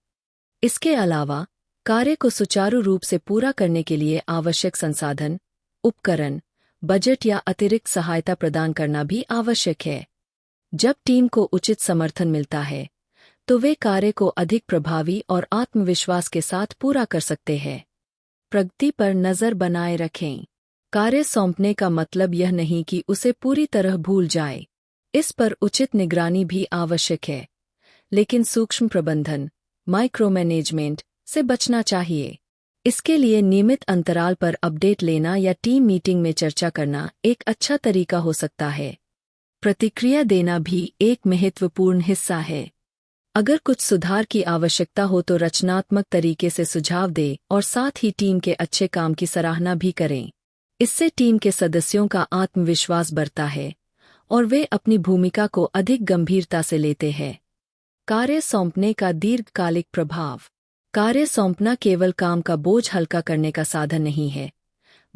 इसके अलावा कार्य को सुचारू रूप से पूरा करने के लिए आवश्यक संसाधन, उपकरण, बजट या अतिरिक्त सहायता प्रदान करना भी आवश्यक है। जब टीम को उचित समर्थन मिलता है, तो वे कार्य को अधिक प्रभावी और आत्मविश्वास के साथ पूरा कर सकते हैं। प्रगति पर नज़र बनाए रखें। कार्य सौंपने का मतलब यह नहीं कि उसे पूरी तरह भूल जाए। इस पर उचित निगरानी भी आवश्यक है, लेकिन सूक्ष्म प्रबंधन, माइक्रो मैनेजमेंट से बचना चाहिए। इसके लिए नियमित अंतराल पर अपडेट लेना या टीम मीटिंग में चर्चा करना एक अच्छा तरीका हो सकता है। प्रतिक्रिया देना भी एक महत्वपूर्ण हिस्सा है। अगर कुछ सुधार की आवश्यकता हो तो रचनात्मक तरीके से सुझाव दें और साथ ही टीम के अच्छे काम की सराहना भी करें। इससे टीम के सदस्यों का आत्मविश्वास बढ़ता है और वे अपनी भूमिका को अधिक गंभीरता से लेते हैं। कार्य सौंपने का दीर्घकालिक प्रभाव। कार्य सौंपना केवल काम का बोझ हल्का करने का साधन नहीं है,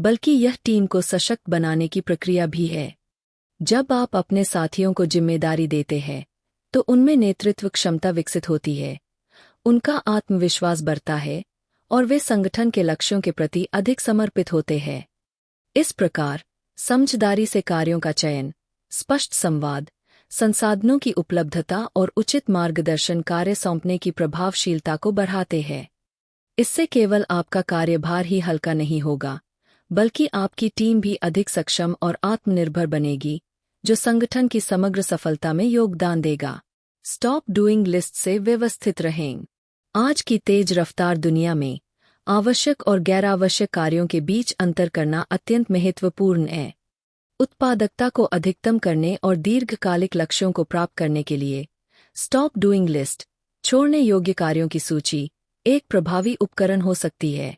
बल्कि यह टीम को सशक्त बनाने की प्रक्रिया भी है। जब आप अपने साथियों को जिम्मेदारी देते हैं, तो उनमें नेतृत्व क्षमता विकसित होती है, उनका आत्मविश्वास बढ़ता है और वे संगठन के लक्ष्यों के प्रति अधिक समर्पित होते हैं। इस प्रकार समझदारी से कार्यों का चयन, स्पष्ट संवाद, संसाधनों की उपलब्धता और उचित मार्गदर्शन कार्य सौंपने की प्रभावशीलता को बढ़ाते हैं। इससे केवल आपका कार्यभार ही हल्का नहीं होगा, बल्कि आपकी टीम भी अधिक सक्षम और आत्मनिर्भर बनेगी, जो संगठन की समग्र सफलता में योगदान देगा। स्टॉप डूइंग लिस्ट से व्यवस्थित रहें। आज की तेज रफ्तार दुनिया में आवश्यक और गैर-आवश्यक कार्यों के बीच अंतर करना अत्यंत महत्वपूर्ण है। उत्पादकता को अधिकतम करने और दीर्घकालिक लक्ष्यों को प्राप्त करने के लिए स्टॉप डूइंग लिस्ट, छोड़ने योग्य कार्यों की सूची, एक प्रभावी उपकरण हो सकती है।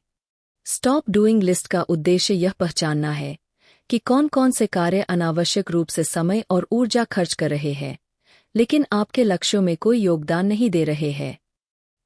स्टॉप डूइंग लिस्ट का उद्देश्य यह पहचानना है कि कौन-कौन से कार्य अनावश्यक रूप से समय और ऊर्जा खर्च कर रहे हैं, लेकिन आपके लक्ष्यों में कोई योगदान नहीं दे रहे हैं।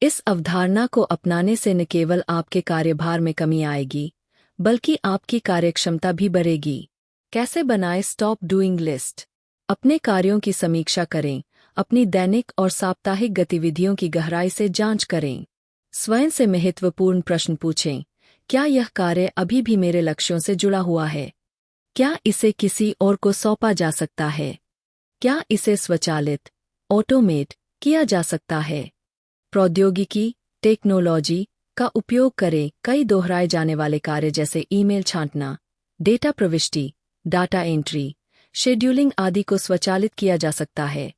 इस अवधारणा को अपनाने से न केवल आपके कार्यभार में कमी आएगी, बल्कि आपकी कार्यक्षमता भी बढ़ेगी। कैसे बनाएं स्टॉप डूइंग लिस्ट? अपने कार्यों की समीक्षा करें, अपनी दैनिक और साप्ताहिक गतिविधियों की गहराई से जांच करें। स्वयं से महत्वपूर्ण प्रश्न पूछें, क्या यह कार्य अभी भी मेरे लक्ष्यों से जुड़ा हुआ है? क्या इसे किसी और को सौंपा जा सकता है? क्या इसे स्वचालित, ऑटोमेट किया जा सकता है? प्रौद्योगिकी, टेक्नोलॉजी का उपयोग करें। कई दोहराए जाने वाले कार्य जैसे ईमेल छांटना, डेटा प्रविष्टि, डाटा एंट्री, शेड्यूलिंग आदि को स्वचालित किया जा सकता है।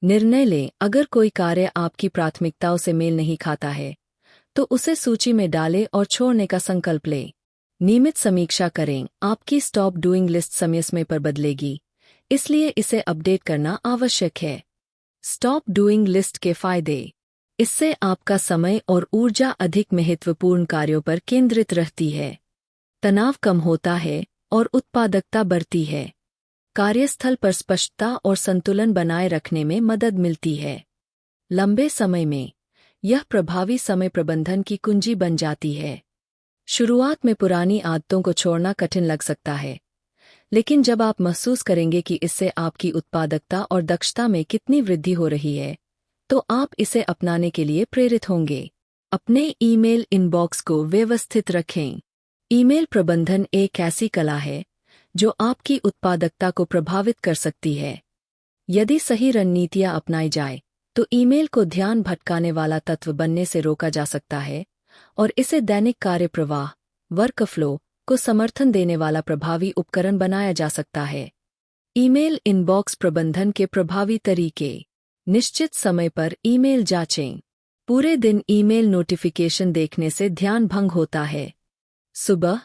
निर्णय लें, अगर कोई कार्य आपकी प्राथमिकताओं से मेल नहीं खाता है, तो उसे सूची में डालें और छोड़ने का संकल्प लें। नियमित समीक्षा करें, आपकी स्टॉप डूइंग लिस्ट समय समय पर बदलेगी, इसलिए इसे अपडेट करना आवश्यक है। स्टॉप डूइंग लिस्ट के फायदे। इससे आपका समय और ऊर्जा अधिक महत्वपूर्ण कार्यों पर केंद्रित रहती है। तनाव कम होता है और उत्पादकता बढ़ती है। कार्यस्थल पर स्पष्टता और संतुलन बनाए रखने में मदद मिलती है। लंबे समय में यह प्रभावी समय प्रबंधन की कुंजी बन जाती है। शुरुआत में पुरानी आदतों को छोड़ना कठिन लग सकता है, लेकिन जब आप महसूस करेंगे कि इससे आपकी उत्पादकता और दक्षता में कितनी वृद्धि हो रही है, तो आप इसे अपनाने के लिए प्रेरित होंगे। अपने ईमेल इनबॉक्स को व्यवस्थित रखें। ईमेल प्रबंधन एक ऐसी कला है जो आपकी उत्पादकता को प्रभावित कर सकती है। यदि सही रणनीतियां अपनाई जाए, तो ईमेल को ध्यान भटकाने वाला तत्व बनने से रोका जा सकता है और इसे दैनिक कार्य प्रवाह, वर्कफ्लो को समर्थन देने वाला प्रभावी उपकरण बनाया जा सकता है। ईमेल इनबॉक्स प्रबंधन के प्रभावी तरीके। निश्चित समय पर ईमेल जांचें। पूरे दिन ईमेल नोटिफिकेशन देखने से ध्यान भंग होता है। सुबह,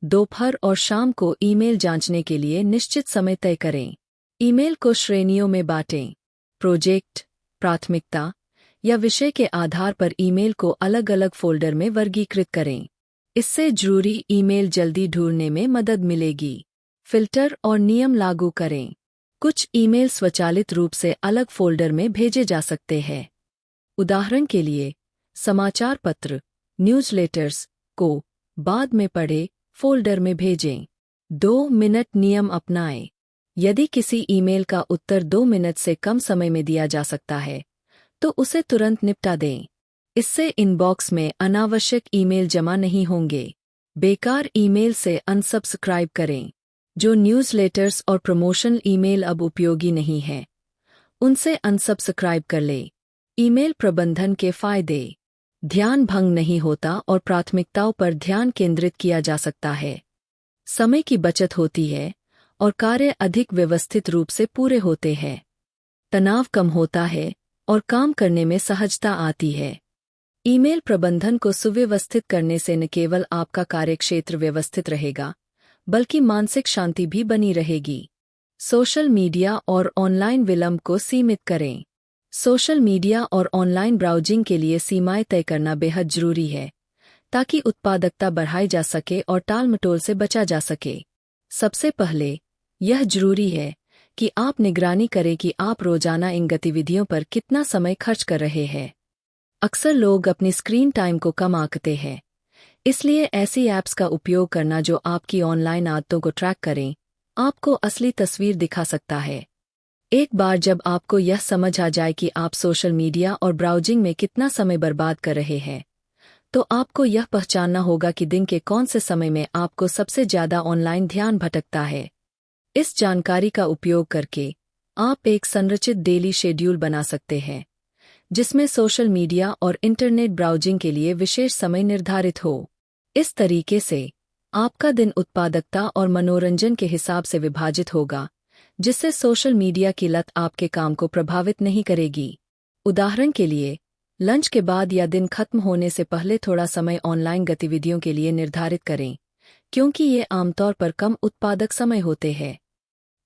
दोपहर और शाम को ईमेल जांचने के लिए निश्चित समय तय करें। ईमेल को श्रेणियों में बांटें। प्रोजेक्ट, प्राथमिकता या विषय के आधार पर ईमेल को अलग अलग फ़ोल्डर में वर्गीकृत करें। इससे जरूरी ईमेल जल्दी ढूंढने में मदद मिलेगी। फ़िल्टर और नियम लागू करें। कुछ ईमेल स्वचालित रूप से अलग फ़ोल्डर में भेजे जा सकते हैं। उदाहरण के लिए, समाचार पत्र, न्यूज़लेटर्स को बाद में पढ़े फ़ोल्डर में भेजें। 2 मिनट नियम अपनाएं। यदि किसी ईमेल का उत्तर 2 मिनट से कम समय में दिया जा सकता है, तो उसे तुरंत निपटा दें। इससे इनबॉक्स में अनावश्यक ईमेल जमा नहीं होंगे। बेकार ईमेल से अनसब्सक्राइब करें। जो न्यूज़लेटर्स और प्रमोशनल ईमेल अब उपयोगी नहीं हैं, उनसे अनसब्सक्राइब कर लें। ईमेल प्रबंधन के फायदे। ध्यान भंग नहीं होता और प्राथमिकताओं पर ध्यान केंद्रित किया जा सकता है। समय की बचत होती है और कार्य अधिक व्यवस्थित रूप से पूरे होते हैं। तनाव कम होता है और काम करने में सहजता आती है। ईमेल प्रबंधन को सुव्यवस्थित करने से न केवल आपका कार्यक्षेत्र व्यवस्थित रहेगा, बल्कि मानसिक शांति भी बनी रहेगी। सोशल मीडिया और ऑनलाइन विलंब को सीमित करें। सोशल मीडिया और ऑनलाइन ब्राउजिंग के लिए सीमाएं तय करना बेहद जरूरी है, ताकि उत्पादकता बढ़ाई जा सके और टालमटोल से बचा जा सके। सबसे पहले, यह जरूरी है कि आप निगरानी करें कि आप रोजाना इन गतिविधियों पर कितना समय खर्च कर रहे हैं। अक्सर लोग अपनी स्क्रीन टाइम को कम आंकते हैं, इसलिए ऐसी ऐप्स का उपयोग करना जो आपकी ऑनलाइन आदतों को ट्रैक करें, आपको असली तस्वीर दिखा सकता है। एक बार जब आपको यह समझ आ जाए कि आप सोशल मीडिया और ब्राउजिंग में कितना समय बर्बाद कर रहे हैं, तो आपको यह पहचानना होगा कि दिन के कौन से समय में आपको सबसे ज़्यादा ऑनलाइन ध्यान भटकता है। इस जानकारी का उपयोग करके आप एक संरचित डेली शेड्यूल बना सकते हैं, जिसमें सोशल मीडिया और इंटरनेट ब्राउजिंग के लिए विशेष समय निर्धारित हो। इस तरीके से आपका दिन उत्पादकता और मनोरंजन के हिसाब से विभाजित होगा, जिससे सोशल मीडिया की लत आपके काम को प्रभावित नहीं करेगी। उदाहरण के लिए, लंच के बाद या दिन खत्म होने से पहले थोड़ा समय ऑनलाइन गतिविधियों के लिए निर्धारित करें, क्योंकि ये आमतौर पर कम उत्पादक समय होते हैं।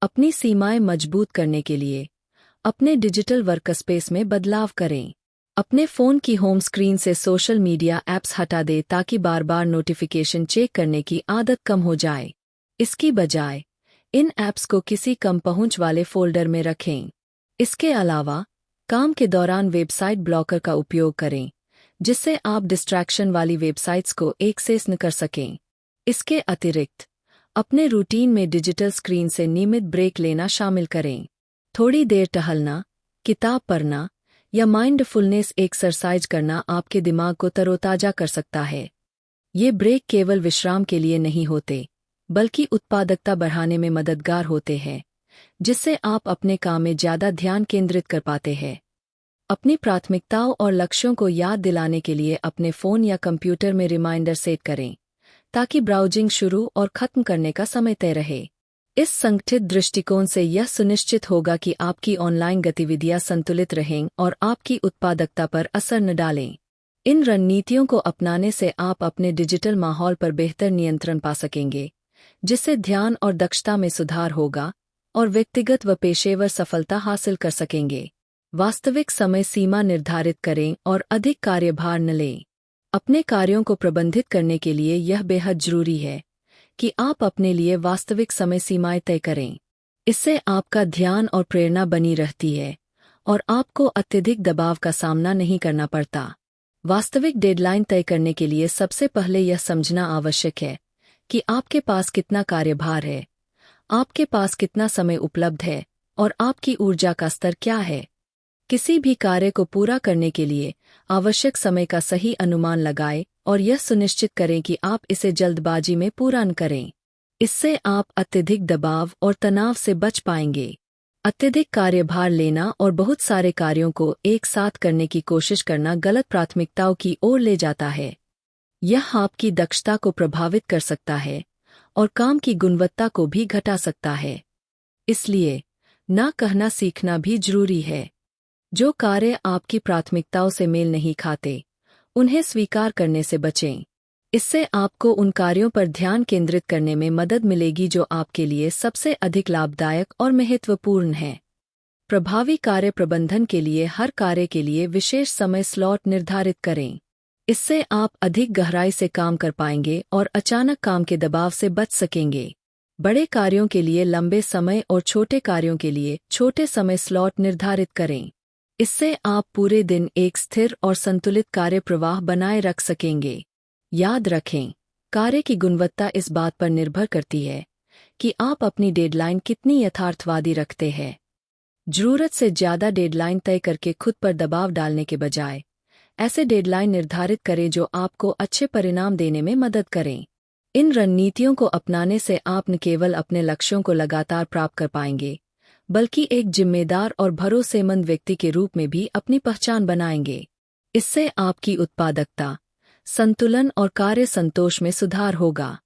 अपनी सीमाएं मजबूत करने के लिए अपने डिजिटल वर्कस्पेस में बदलाव करें। अपने फ़ोन की होम स्क्रीन से सोशल मीडिया ऐप्स हटा दें ताकि बार बार नोटिफिकेशन चेक करने की आदत कम हो जाए। इसकी बजाय इन ऐप्स को किसी कम पहुंच वाले फ़ोल्डर में रखें। इसके अलावा काम के दौरान वेबसाइट ब्लॉकर का उपयोग करें, जिससे आप डिस्ट्रैक्शन वाली वेबसाइट्स को एक्सेस न कर सकें। इसके अतिरिक्त अपने रूटीन में डिजिटल स्क्रीन से नियमित ब्रेक लेना शामिल करें। थोड़ी देर टहलना, किताब पढ़ना या माइंडफुलनेस एक्सरसाइज करना आपके दिमाग को तरोताजा कर सकता है। ये ब्रेक केवल विश्राम के लिए नहीं होते, बल्कि उत्पादकता बढ़ाने में मददगार होते हैं, जिससे आप अपने काम में ज़्यादा ध्यान केंद्रित कर पाते हैं। अपनी प्राथमिकताओं और लक्ष्यों को याद दिलाने के लिए अपने फ़ोन या कंप्यूटर में रिमाइंडर सेट करें, ताकि ब्राउजिंग शुरू और खत्म करने का समय तय रहे। इस संगठित दृष्टिकोण से यह सुनिश्चित होगा कि आपकी ऑनलाइन गतिविधियां संतुलित रहें और आपकी उत्पादकता पर असर न डालें। इन रणनीतियों को अपनाने से आप अपने डिजिटल माहौल पर बेहतर नियंत्रण पा सकेंगे, जिससे ध्यान और दक्षता में सुधार होगा और व्यक्तिगत व पेशेवर सफलता हासिल कर सकेंगे। वास्तविक समय सीमा निर्धारित करें और अधिक कार्यभार न लें। अपने कार्यों को प्रबंधित करने के लिए यह बेहद जरूरी है कि आप अपने लिए वास्तविक समय सीमाएं तय करें। इससे आपका ध्यान और प्रेरणा बनी रहती है और आपको अत्यधिक दबाव का सामना नहीं करना पड़ता। वास्तविक डेडलाइन तय करने के लिए सबसे पहले यह समझना आवश्यक है कि आपके पास कितना कार्यभार है, आपके पास कितना समय उपलब्ध है और आपकी ऊर्जा का स्तर क्या है। किसी भी कार्य को पूरा करने के लिए आवश्यक समय का सही अनुमान लगाएं और यह सुनिश्चित करें कि आप इसे जल्दबाजी में पूरा न करें। इससे आप अत्यधिक दबाव और तनाव से बच पाएंगे। अत्यधिक कार्यभार लेना और बहुत सारे कार्यों को एक साथ करने की कोशिश करना गलत प्राथमिकताओं की ओर ले जाता है। यह आपकी दक्षता को प्रभावित कर सकता है और काम की गुणवत्ता को भी घटा सकता है। इसलिए ना कहना सीखना भी जरूरी है। जो कार्य आपकी प्राथमिकताओं से मेल नहीं खाते, उन्हें स्वीकार करने से बचें। इससे आपको उन कार्यों पर ध्यान केंद्रित करने में मदद मिलेगी जो आपके लिए सबसे अधिक लाभदायक और महत्वपूर्ण है। प्रभावी कार्य प्रबंधन के लिए हर कार्य के लिए विशेष समय स्लॉट निर्धारित करें। इससे आप अधिक गहराई से काम कर पाएंगे और अचानक काम के दबाव से बच सकेंगे। बड़े कार्यों के लिए लंबे समय और छोटे कार्यों के लिए छोटे समय स्लॉट निर्धारित करें। इससे आप पूरे दिन एक स्थिर और संतुलित कार्य प्रवाह बनाए रख सकेंगे। याद रखें, कार्य की गुणवत्ता इस बात पर निर्भर करती है कि आप अपनी डेडलाइन कितनी यथार्थवादी रखते हैं। जरूरत से ज़्यादा डेडलाइन तय करके खुद पर दबाव डालने के बजाय ऐसे डेडलाइन निर्धारित करें जो आपको अच्छे परिणाम देने में मदद करें। इन रणनीतियों को अपनाने से आप न केवल अपने लक्ष्यों को लगातार प्राप्त कर पाएंगे, बल्कि एक जिम्मेदार और भरोसेमंद व्यक्ति के रूप में भी अपनी पहचान बनाएंगे। इससे आपकी उत्पादकता, संतुलन और कार्य संतोष में सुधार होगा।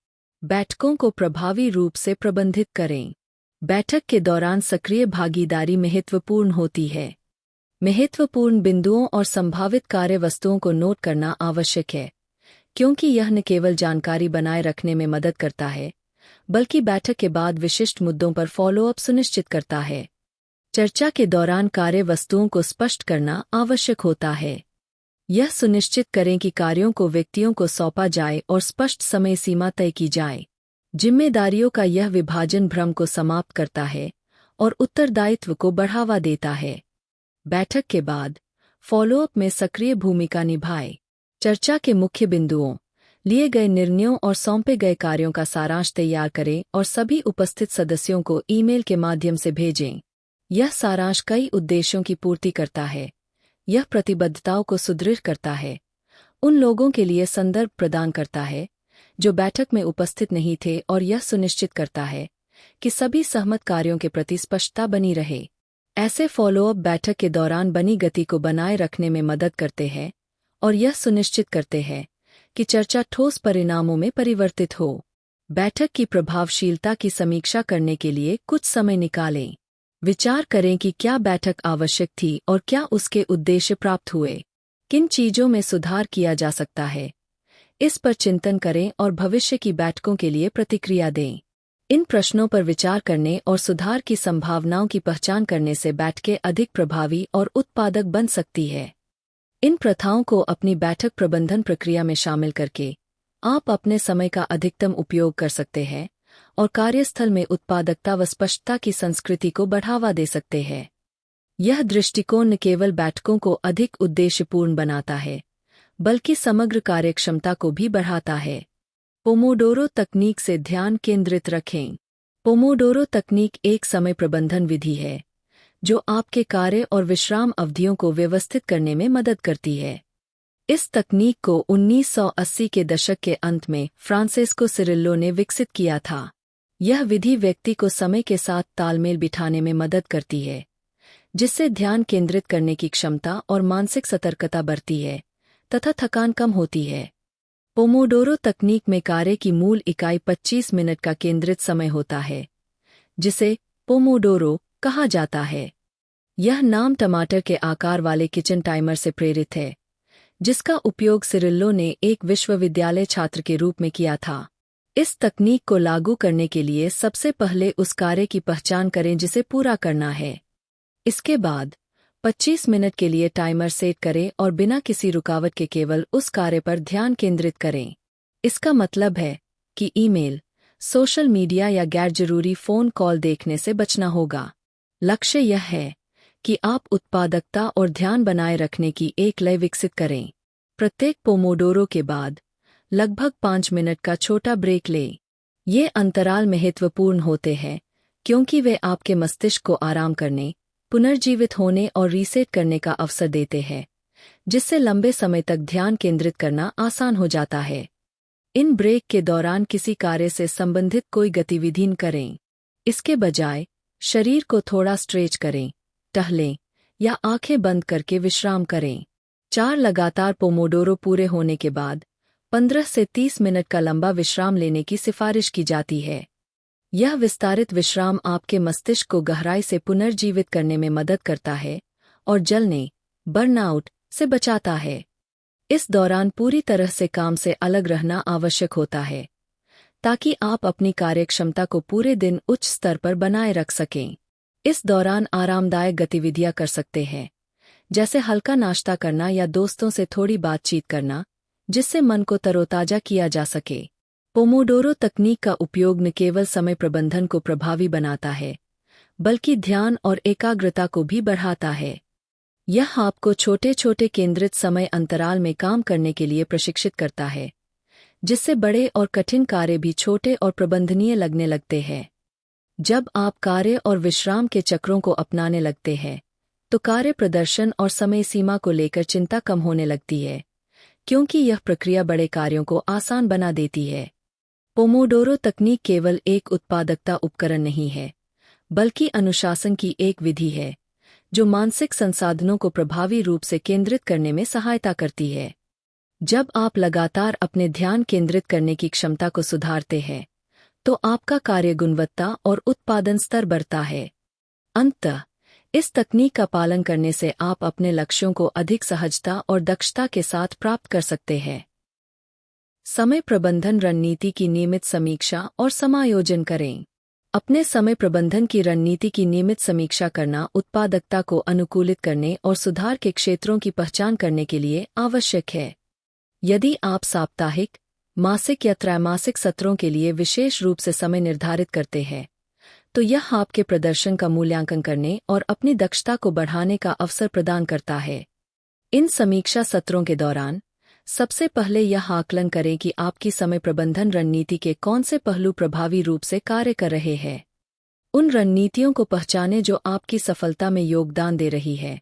बैठकों को प्रभावी रूप से प्रबंधित करें। बैठक के दौरान सक्रिय भागीदारी महत्वपूर्ण होती है। महत्वपूर्ण बिंदुओं और संभावित कार्य वस्तुओं को नोट करना आवश्यक है, क्योंकि यह न केवल जानकारी बनाए रखने में मदद करता है, बल्कि बैठक के बाद विशिष्ट मुद्दों पर फॉलोअप सुनिश्चित करता है। चर्चा के दौरान कार्य वस्तुओं को स्पष्ट करना आवश्यक होता है। यह सुनिश्चित करें कि कार्यों को व्यक्तियों को सौंपा जाए और स्पष्ट समय सीमा तय की जाए। जिम्मेदारियों का यह विभाजन भ्रम को समाप्त करता है और उत्तरदायित्व को बढ़ावा देता है। बैठक के बाद फॉलोअप में सक्रिय भूमिका निभाएं। चर्चा के मुख्य बिंदुओं, लिए गए निर्णयों और सौंपे गए कार्यों का सारांश तैयार करें और सभी उपस्थित सदस्यों को ईमेल के माध्यम से भेजें। यह सारांश कई उद्देश्यों की पूर्ति करता है। यह प्रतिबद्धताओं को सुदृढ़ करता है, उन लोगों के लिए संदर्भ प्रदान करता है जो बैठक में उपस्थित नहीं थे, और यह सुनिश्चित करता है कि सभी सहमत कार्यों के प्रति स्पष्टता बनी रहे। ऐसे फॉलोअप बैठक के दौरान बनी गति को बनाए रखने में मदद करते हैं और यह सुनिश्चित करते हैं कि चर्चा ठोस परिणामों में परिवर्तित हो। बैठक की प्रभावशीलता की समीक्षा करने के लिए कुछ समय निकालें। विचार करें कि क्या बैठक आवश्यक थी और क्या उसके उद्देश्य प्राप्त हुए। किन चीजों में सुधार किया जा सकता है, इस पर चिंतन करें और भविष्य की बैठकों के लिए प्रतिक्रिया दें। इन प्रश्नों पर विचार करने और सुधार की संभावनाओं की पहचान करने से बैठकें अधिक प्रभावी और उत्पादक बन सकती है। इन प्रथाओं को अपनी बैठक प्रबंधन प्रक्रिया में शामिल करके आप अपने समय का अधिकतम उपयोग कर सकते हैं और कार्यस्थल में उत्पादकता व स्पष्टता की संस्कृति को बढ़ावा दे सकते हैं। यह दृष्टिकोण न केवल बैठकों को अधिक उद्देश्यपूर्ण बनाता है, बल्कि समग्र कार्यक्षमता को भी बढ़ाता है। पोमोडोरो तकनीक से ध्यान केंद्रित रखें। पोमोडोरो तकनीक एक समय प्रबंधन विधि है जो आपके कार्य और विश्राम अवधियों को व्यवस्थित करने में मदद करती है। इस तकनीक को 1980 के दशक के अंत में फ्रांसेस्को सिरिल्लो ने विकसित किया था। यह विधि व्यक्ति को समय के साथ तालमेल बिठाने में मदद करती है, जिससे ध्यान केंद्रित करने की क्षमता और मानसिक सतर्कता बढ़ती है तथा थकान कम होती है। पोमोडोरो तकनीक में कार्य की मूल इकाई 25 मिनट का केंद्रित समय होता है, जिसे पोमोडोरो कहा जाता है। यह नाम टमाटर के आकार वाले किचन टाइमर से प्रेरित है, जिसका उपयोग सिरिल्लो ने एक विश्वविद्यालय छात्र के रूप में किया था। इस तकनीक को लागू करने के लिए सबसे पहले उस कार्य की पहचान करें जिसे पूरा करना है। इसके बाद 25 मिनट के लिए टाइमर सेट करें और बिना किसी रुकावट के केवल उस कार्य पर ध्यान केंद्रित करें। इसका मतलब है कि ईमेल, सोशल मीडिया या गैर जरूरी फ़ोन कॉल देखने से बचना होगा। लक्ष्य यह है कि आप उत्पादकता और ध्यान बनाए रखने की एक लय विकसित करें। प्रत्येक पोमोडोरो के बाद लगभग 5 मिनट का छोटा ब्रेक लें। ये अंतराल महत्वपूर्ण होते हैं क्योंकि वे आपके मस्तिष्क को आराम करने, पुनर्जीवित होने और रीसेट करने का अवसर देते हैं, जिससे लंबे समय तक ध्यान केंद्रित करना आसान हो जाता है। इन ब्रेक के दौरान किसी कार्य से संबंधित कोई गतिविधि न करें। इसके बजाय शरीर को थोड़ा स्ट्रेच करें, टहलें या आंखें बंद करके विश्राम करें। 4 लगातार पोमोडोरो पूरे होने के बाद 15 से 30 मिनट का लंबा विश्राम लेने की सिफारिश की जाती है। यह विस्तारित विश्राम आपके मस्तिष्क को गहराई से पुनर्जीवित करने में मदद करता है और जलने, बर्नआउट से बचाता है। इस दौरान पूरी तरह से काम से अलग रहना आवश्यक होता है ताकि आप अपनी कार्यक्षमता को पूरे दिन उच्च स्तर पर बनाए रख सकें। इस दौरान आरामदायक गतिविधियां कर सकते हैं, जैसे हल्का नाश्ता करना या दोस्तों से थोड़ी बातचीत करना, जिससे मन को तरोताजा किया जा सके। पोमोडोरो तकनीक का उपयोग न केवल समय प्रबंधन को प्रभावी बनाता है, बल्कि ध्यान और एकाग्रता को भी बढ़ाता है। यह आपको छोटे छोटे केंद्रित समय अंतराल में काम करने के लिए प्रशिक्षित करता है, जिससे बड़े और कठिन कार्य भी छोटे और प्रबंधनीय लगने लगते हैं। जब आप कार्य और विश्राम के चक्रों को अपनाने लगते हैं, तो कार्य प्रदर्शन और समय सीमा को लेकर चिंता कम होने लगती है, क्योंकि यह प्रक्रिया बड़े कार्यों को आसान बना देती है। पोमोडोरो तकनीक केवल एक उत्पादकता उपकरण नहीं है, बल्कि अनुशासन की एक विधि है जो मानसिक संसाधनों को प्रभावी रूप से केंद्रित करने में सहायता करती है। जब आप लगातार अपने ध्यान केंद्रित करने की क्षमता को सुधारते हैं, तो आपका कार्य गुणवत्ता और उत्पादन स्तर बढ़ता है। अंततः इस तकनीक का पालन करने से आप अपने लक्ष्यों को अधिक सहजता और दक्षता के साथ प्राप्त कर सकते हैं। समय प्रबंधन रणनीति की नियमित समीक्षा और समायोजन करें। अपने समय प्रबंधन की रणनीति की नियमित समीक्षा करना उत्पादकता को अनुकूलित करने और सुधार के क्षेत्रों की पहचान करने के लिए आवश्यक है। यदि आप साप्ताहिक, मासिक या त्रैमासिक सत्रों के लिए विशेष रूप से समय निर्धारित करते हैं, तो यह आपके प्रदर्शन का मूल्यांकन करने और अपनी दक्षता को बढ़ाने का अवसर प्रदान करता है। इन समीक्षा सत्रों के दौरान सबसे पहले यह आकलन करें कि आपकी समय प्रबंधन रणनीति के कौन से पहलू प्रभावी रूप से कार्य कर रहे हैं। उन रणनीतियों को पहचानें जो आपकी सफलता में योगदान दे रही है,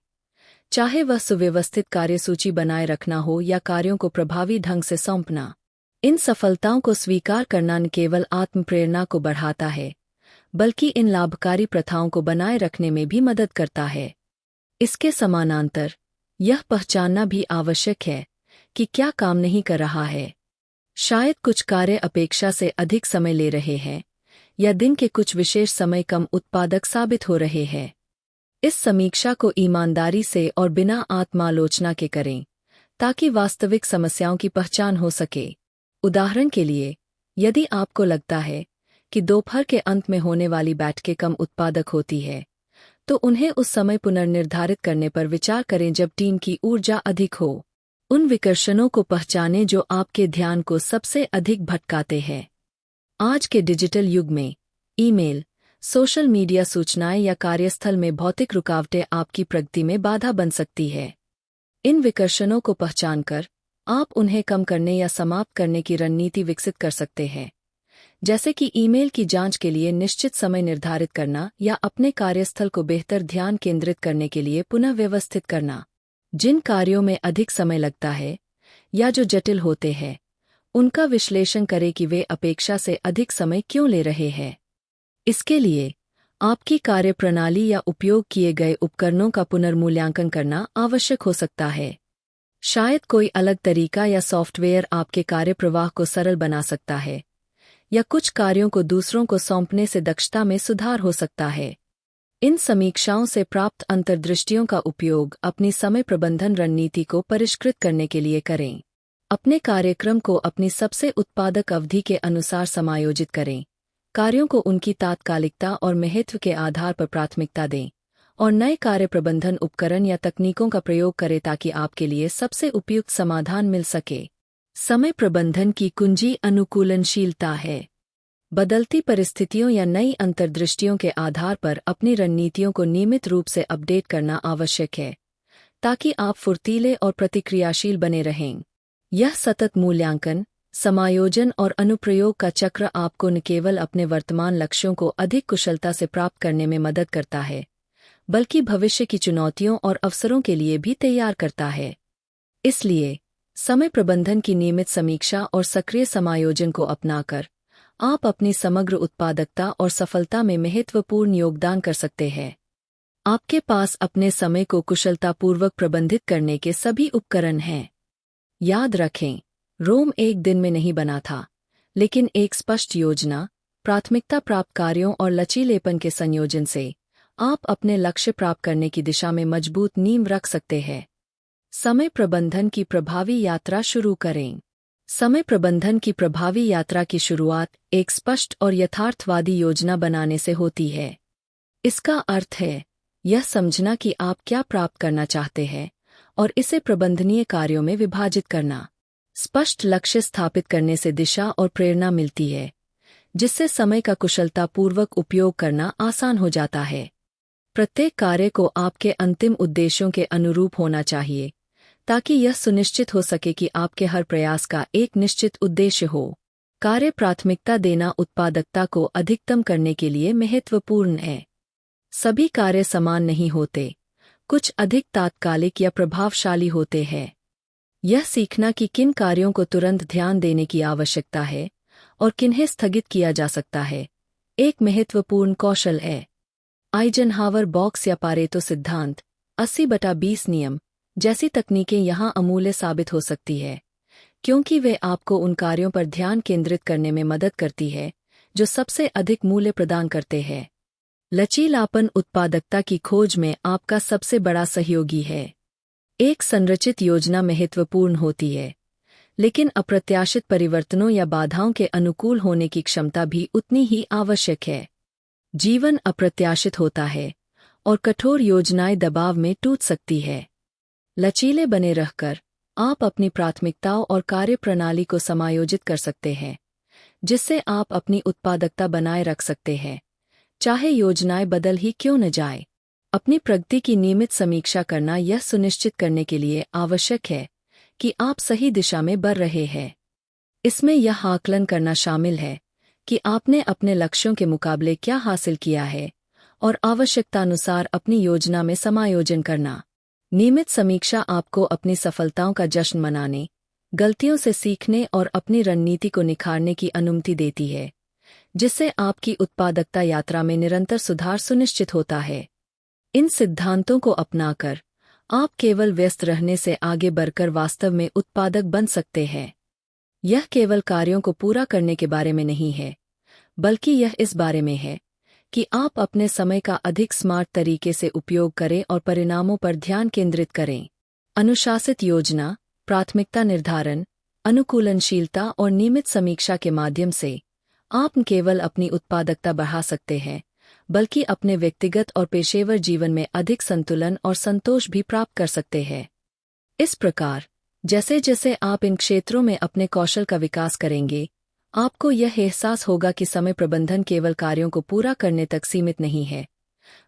चाहे वह सुव्यवस्थित कार्यसूची बनाए रखना हो या कार्यों को प्रभावी ढंग से सौंपना। इन सफलताओं को स्वीकार करना न केवल आत्मप्रेरणा को बढ़ाता है, बल्कि इन लाभकारी प्रथाओं को बनाए रखने में भी मदद करता है। इसके समानांतर यह पहचानना भी आवश्यक है कि क्या काम नहीं कर रहा है। शायद कुछ कार्य अपेक्षा से अधिक समय ले रहे हैं, या दिन के कुछ विशेष समय कम उत्पादक साबित हो रहे हैं। इस समीक्षा को ईमानदारी से और बिना आत्मालोचना के करें, ताकि वास्तविक समस्याओं की पहचान हो सके। उदाहरण के लिए, यदि आपको लगता है कि दोपहर के अंत में होने वाली बैठकें कम उत्पादक होती है, तो उन्हें उस समय पुनर्निर्धारित करने पर विचार करें जब टीम की ऊर्जा अधिक हो। उन विकर्षणों को पहचानें जो आपके ध्यान को सबसे अधिक भटकाते हैं। आज के डिजिटल युग में ईमेल, सोशल मीडिया सूचनाएं या कार्यस्थल में भौतिक रुकावटें आपकी प्रगति में बाधा बन सकती है। इन विकर्षणों को पहचानकर आप उन्हें कम करने या समाप्त करने की रणनीति विकसित कर सकते हैं, जैसे कि ईमेल की जांच के लिए निश्चित समय निर्धारित करना या अपने कार्यस्थल को बेहतर ध्यान केंद्रित करने के लिए पुनः व्यवस्थित करना। जिन कार्यों में अधिक समय लगता है या जो जटिल होते हैं, उनका विश्लेषण करें कि वे अपेक्षा से अधिक समय क्यों ले रहे हैं। इसके लिए आपकी कार्यप्रणाली या उपयोग किए गए उपकरणों का पुनर्मूल्यांकन करना आवश्यक हो सकता है। शायद कोई अलग तरीका या सॉफ्टवेयर आपके कार्यप्रवाह को सरल बना सकता है, या कुछ कार्यों को दूसरों को सौंपने से दक्षता में सुधार हो सकता है। इन समीक्षाओं से प्राप्त अंतर्दृष्टियों का उपयोग अपनी समय प्रबंधन रणनीति को परिष्कृत करने के लिए करें। अपने कार्यक्रम को अपनी सबसे उत्पादक अवधि के अनुसार समायोजित करें। कार्यों को उनकी तात्कालिकता और महत्व के आधार पर प्राथमिकता दें, और नए कार्य प्रबंधन उपकरण या तकनीकों का प्रयोग करें ताकि आपके लिए सबसे उपयुक्त समाधान मिल सके। समय प्रबंधन की कुंजी अनुकूलनशीलता है। बदलती परिस्थितियों या नई अंतर्दृष्टियों के आधार पर अपनी रणनीतियों को नियमित रूप से अपडेट करना आवश्यक है, ताकि आप फुर्तीले और प्रतिक्रियाशील बने रहें। यह सतत मूल्यांकन, समायोजन और अनुप्रयोग का चक्र आपको न केवल अपने वर्तमान लक्ष्यों को अधिक कुशलता से प्राप्त करने में मदद करता है, बल्कि भविष्य की चुनौतियों और अवसरों के लिए भी तैयार करता है। इसलिए समय प्रबंधन की नियमित समीक्षा और सक्रिय समायोजन को अपनाकर आप अपनी समग्र उत्पादकता और सफलता में महत्वपूर्ण योगदान कर सकते हैं। आपके पास अपने समय को कुशलतापूर्वक प्रबंधित करने के सभी उपकरण हैं। याद रखें, रोम एक दिन में नहीं बना था, लेकिन एक स्पष्ट योजना, प्राथमिकता प्राप्त कार्यों और लचीलेपन के संयोजन से आप अपने लक्ष्य प्राप्त करने की दिशा में मजबूत नींव रख सकते हैं। समय प्रबंधन की प्रभावी यात्रा शुरू करें। समय प्रबंधन की प्रभावी यात्रा की शुरुआत एक स्पष्ट और यथार्थवादी योजना बनाने से होती है। इसका अर्थ है यह समझना कि आप क्या प्राप्त करना चाहते हैं और इसे प्रबंधनीय कार्यों में विभाजित करना। स्पष्ट लक्ष्य स्थापित करने से दिशा और प्रेरणा मिलती है, जिससे समय का कुशलतापूर्वक उपयोग करना आसान हो जाता है। प्रत्येक कार्य को आपके अंतिम उद्देश्यों के अनुरूप होना चाहिए, ताकि यह सुनिश्चित हो सके कि आपके हर प्रयास का एक निश्चित उद्देश्य हो। कार्य प्राथमिकता देना उत्पादकता को अधिकतम करने के लिए महत्वपूर्ण है। सभी कार्य समान नहीं होते, कुछ अधिक तात्कालिक या प्रभावशाली होते हैं। यह सीखना कि किन कार्यों को तुरंत ध्यान देने की आवश्यकता है और किन्हें स्थगित किया जा सकता है, एक महत्वपूर्ण कौशल है। आइजनहावर बॉक्स या पारेटो सिद्धांत, 80/20 नियम जैसी तकनीकें यहाँ अमूल्य साबित हो सकती है, क्योंकि वे आपको उन कार्यों पर ध्यान केंद्रित करने में मदद करती है जो सबसे अधिक मूल्य प्रदान करते हैं। लचीलापन उत्पादकता की खोज में आपका सबसे बड़ा सहयोगी है। एक संरचित योजना महत्वपूर्ण होती है, लेकिन अप्रत्याशित परिवर्तनों या बाधाओं के अनुकूल होने की क्षमता भी उतनी ही आवश्यक है। जीवन अप्रत्याशित होता है और कठोर योजनाएं दबाव में टूट सकती है। लचीले बने रहकर आप अपनी प्राथमिकताओं और कार्यप्रणाली को समायोजित कर सकते हैं, जिससे आप अपनी उत्पादकता बनाए रख सकते हैं, चाहे योजनाएं बदल ही क्यों न जाए। अपनी प्रगति की नियमित समीक्षा करना यह सुनिश्चित करने के लिए आवश्यक है कि आप सही दिशा में बढ़ रहे हैं। इसमें यह आकलन करना शामिल है कि आपने अपने लक्ष्यों के मुकाबले क्या हासिल किया है और आवश्यकतानुसार अपनी योजना में समायोजन करना। नियमित समीक्षा आपको अपनी सफलताओं का जश्न मनाने, गलतियों से सीखने और अपनी रणनीति को निखारने की अनुमति देती है, जिससे आपकी उत्पादकता यात्रा में निरंतर सुधार सुनिश्चित होता है। इन सिद्धांतों को अपनाकर आप केवल व्यस्त रहने से आगे बढ़कर वास्तव में उत्पादक बन सकते हैं। यह केवल कार्यों को पूरा करने के बारे में नहीं है, बल्कि यह इस बारे में है कि आप अपने समय का अधिक स्मार्ट तरीके से उपयोग करें और परिणामों पर ध्यान केंद्रित करें। अनुशासित योजना, प्राथमिकता निर्धारण, अनुकूलनशीलता और नियमित समीक्षा के माध्यम से आप न केवल अपनी उत्पादकता बढ़ा सकते हैं, बल्कि अपने व्यक्तिगत और पेशेवर जीवन में अधिक संतुलन और संतोष भी प्राप्त कर सकते हैं। इस प्रकार, जैसे जैसे आप इन क्षेत्रों में अपने कौशल का विकास करेंगे, आपको यह एहसास होगा कि समय प्रबंधन केवल कार्यों को पूरा करने तक सीमित नहीं है,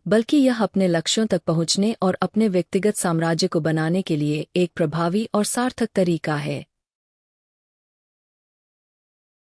बल्कि यह अपने लक्ष्यों तक पहुंचने और अपने व्यक्तिगत साम्राज्य को बनाने के लिए एक प्रभावी और सार्थक तरीका है।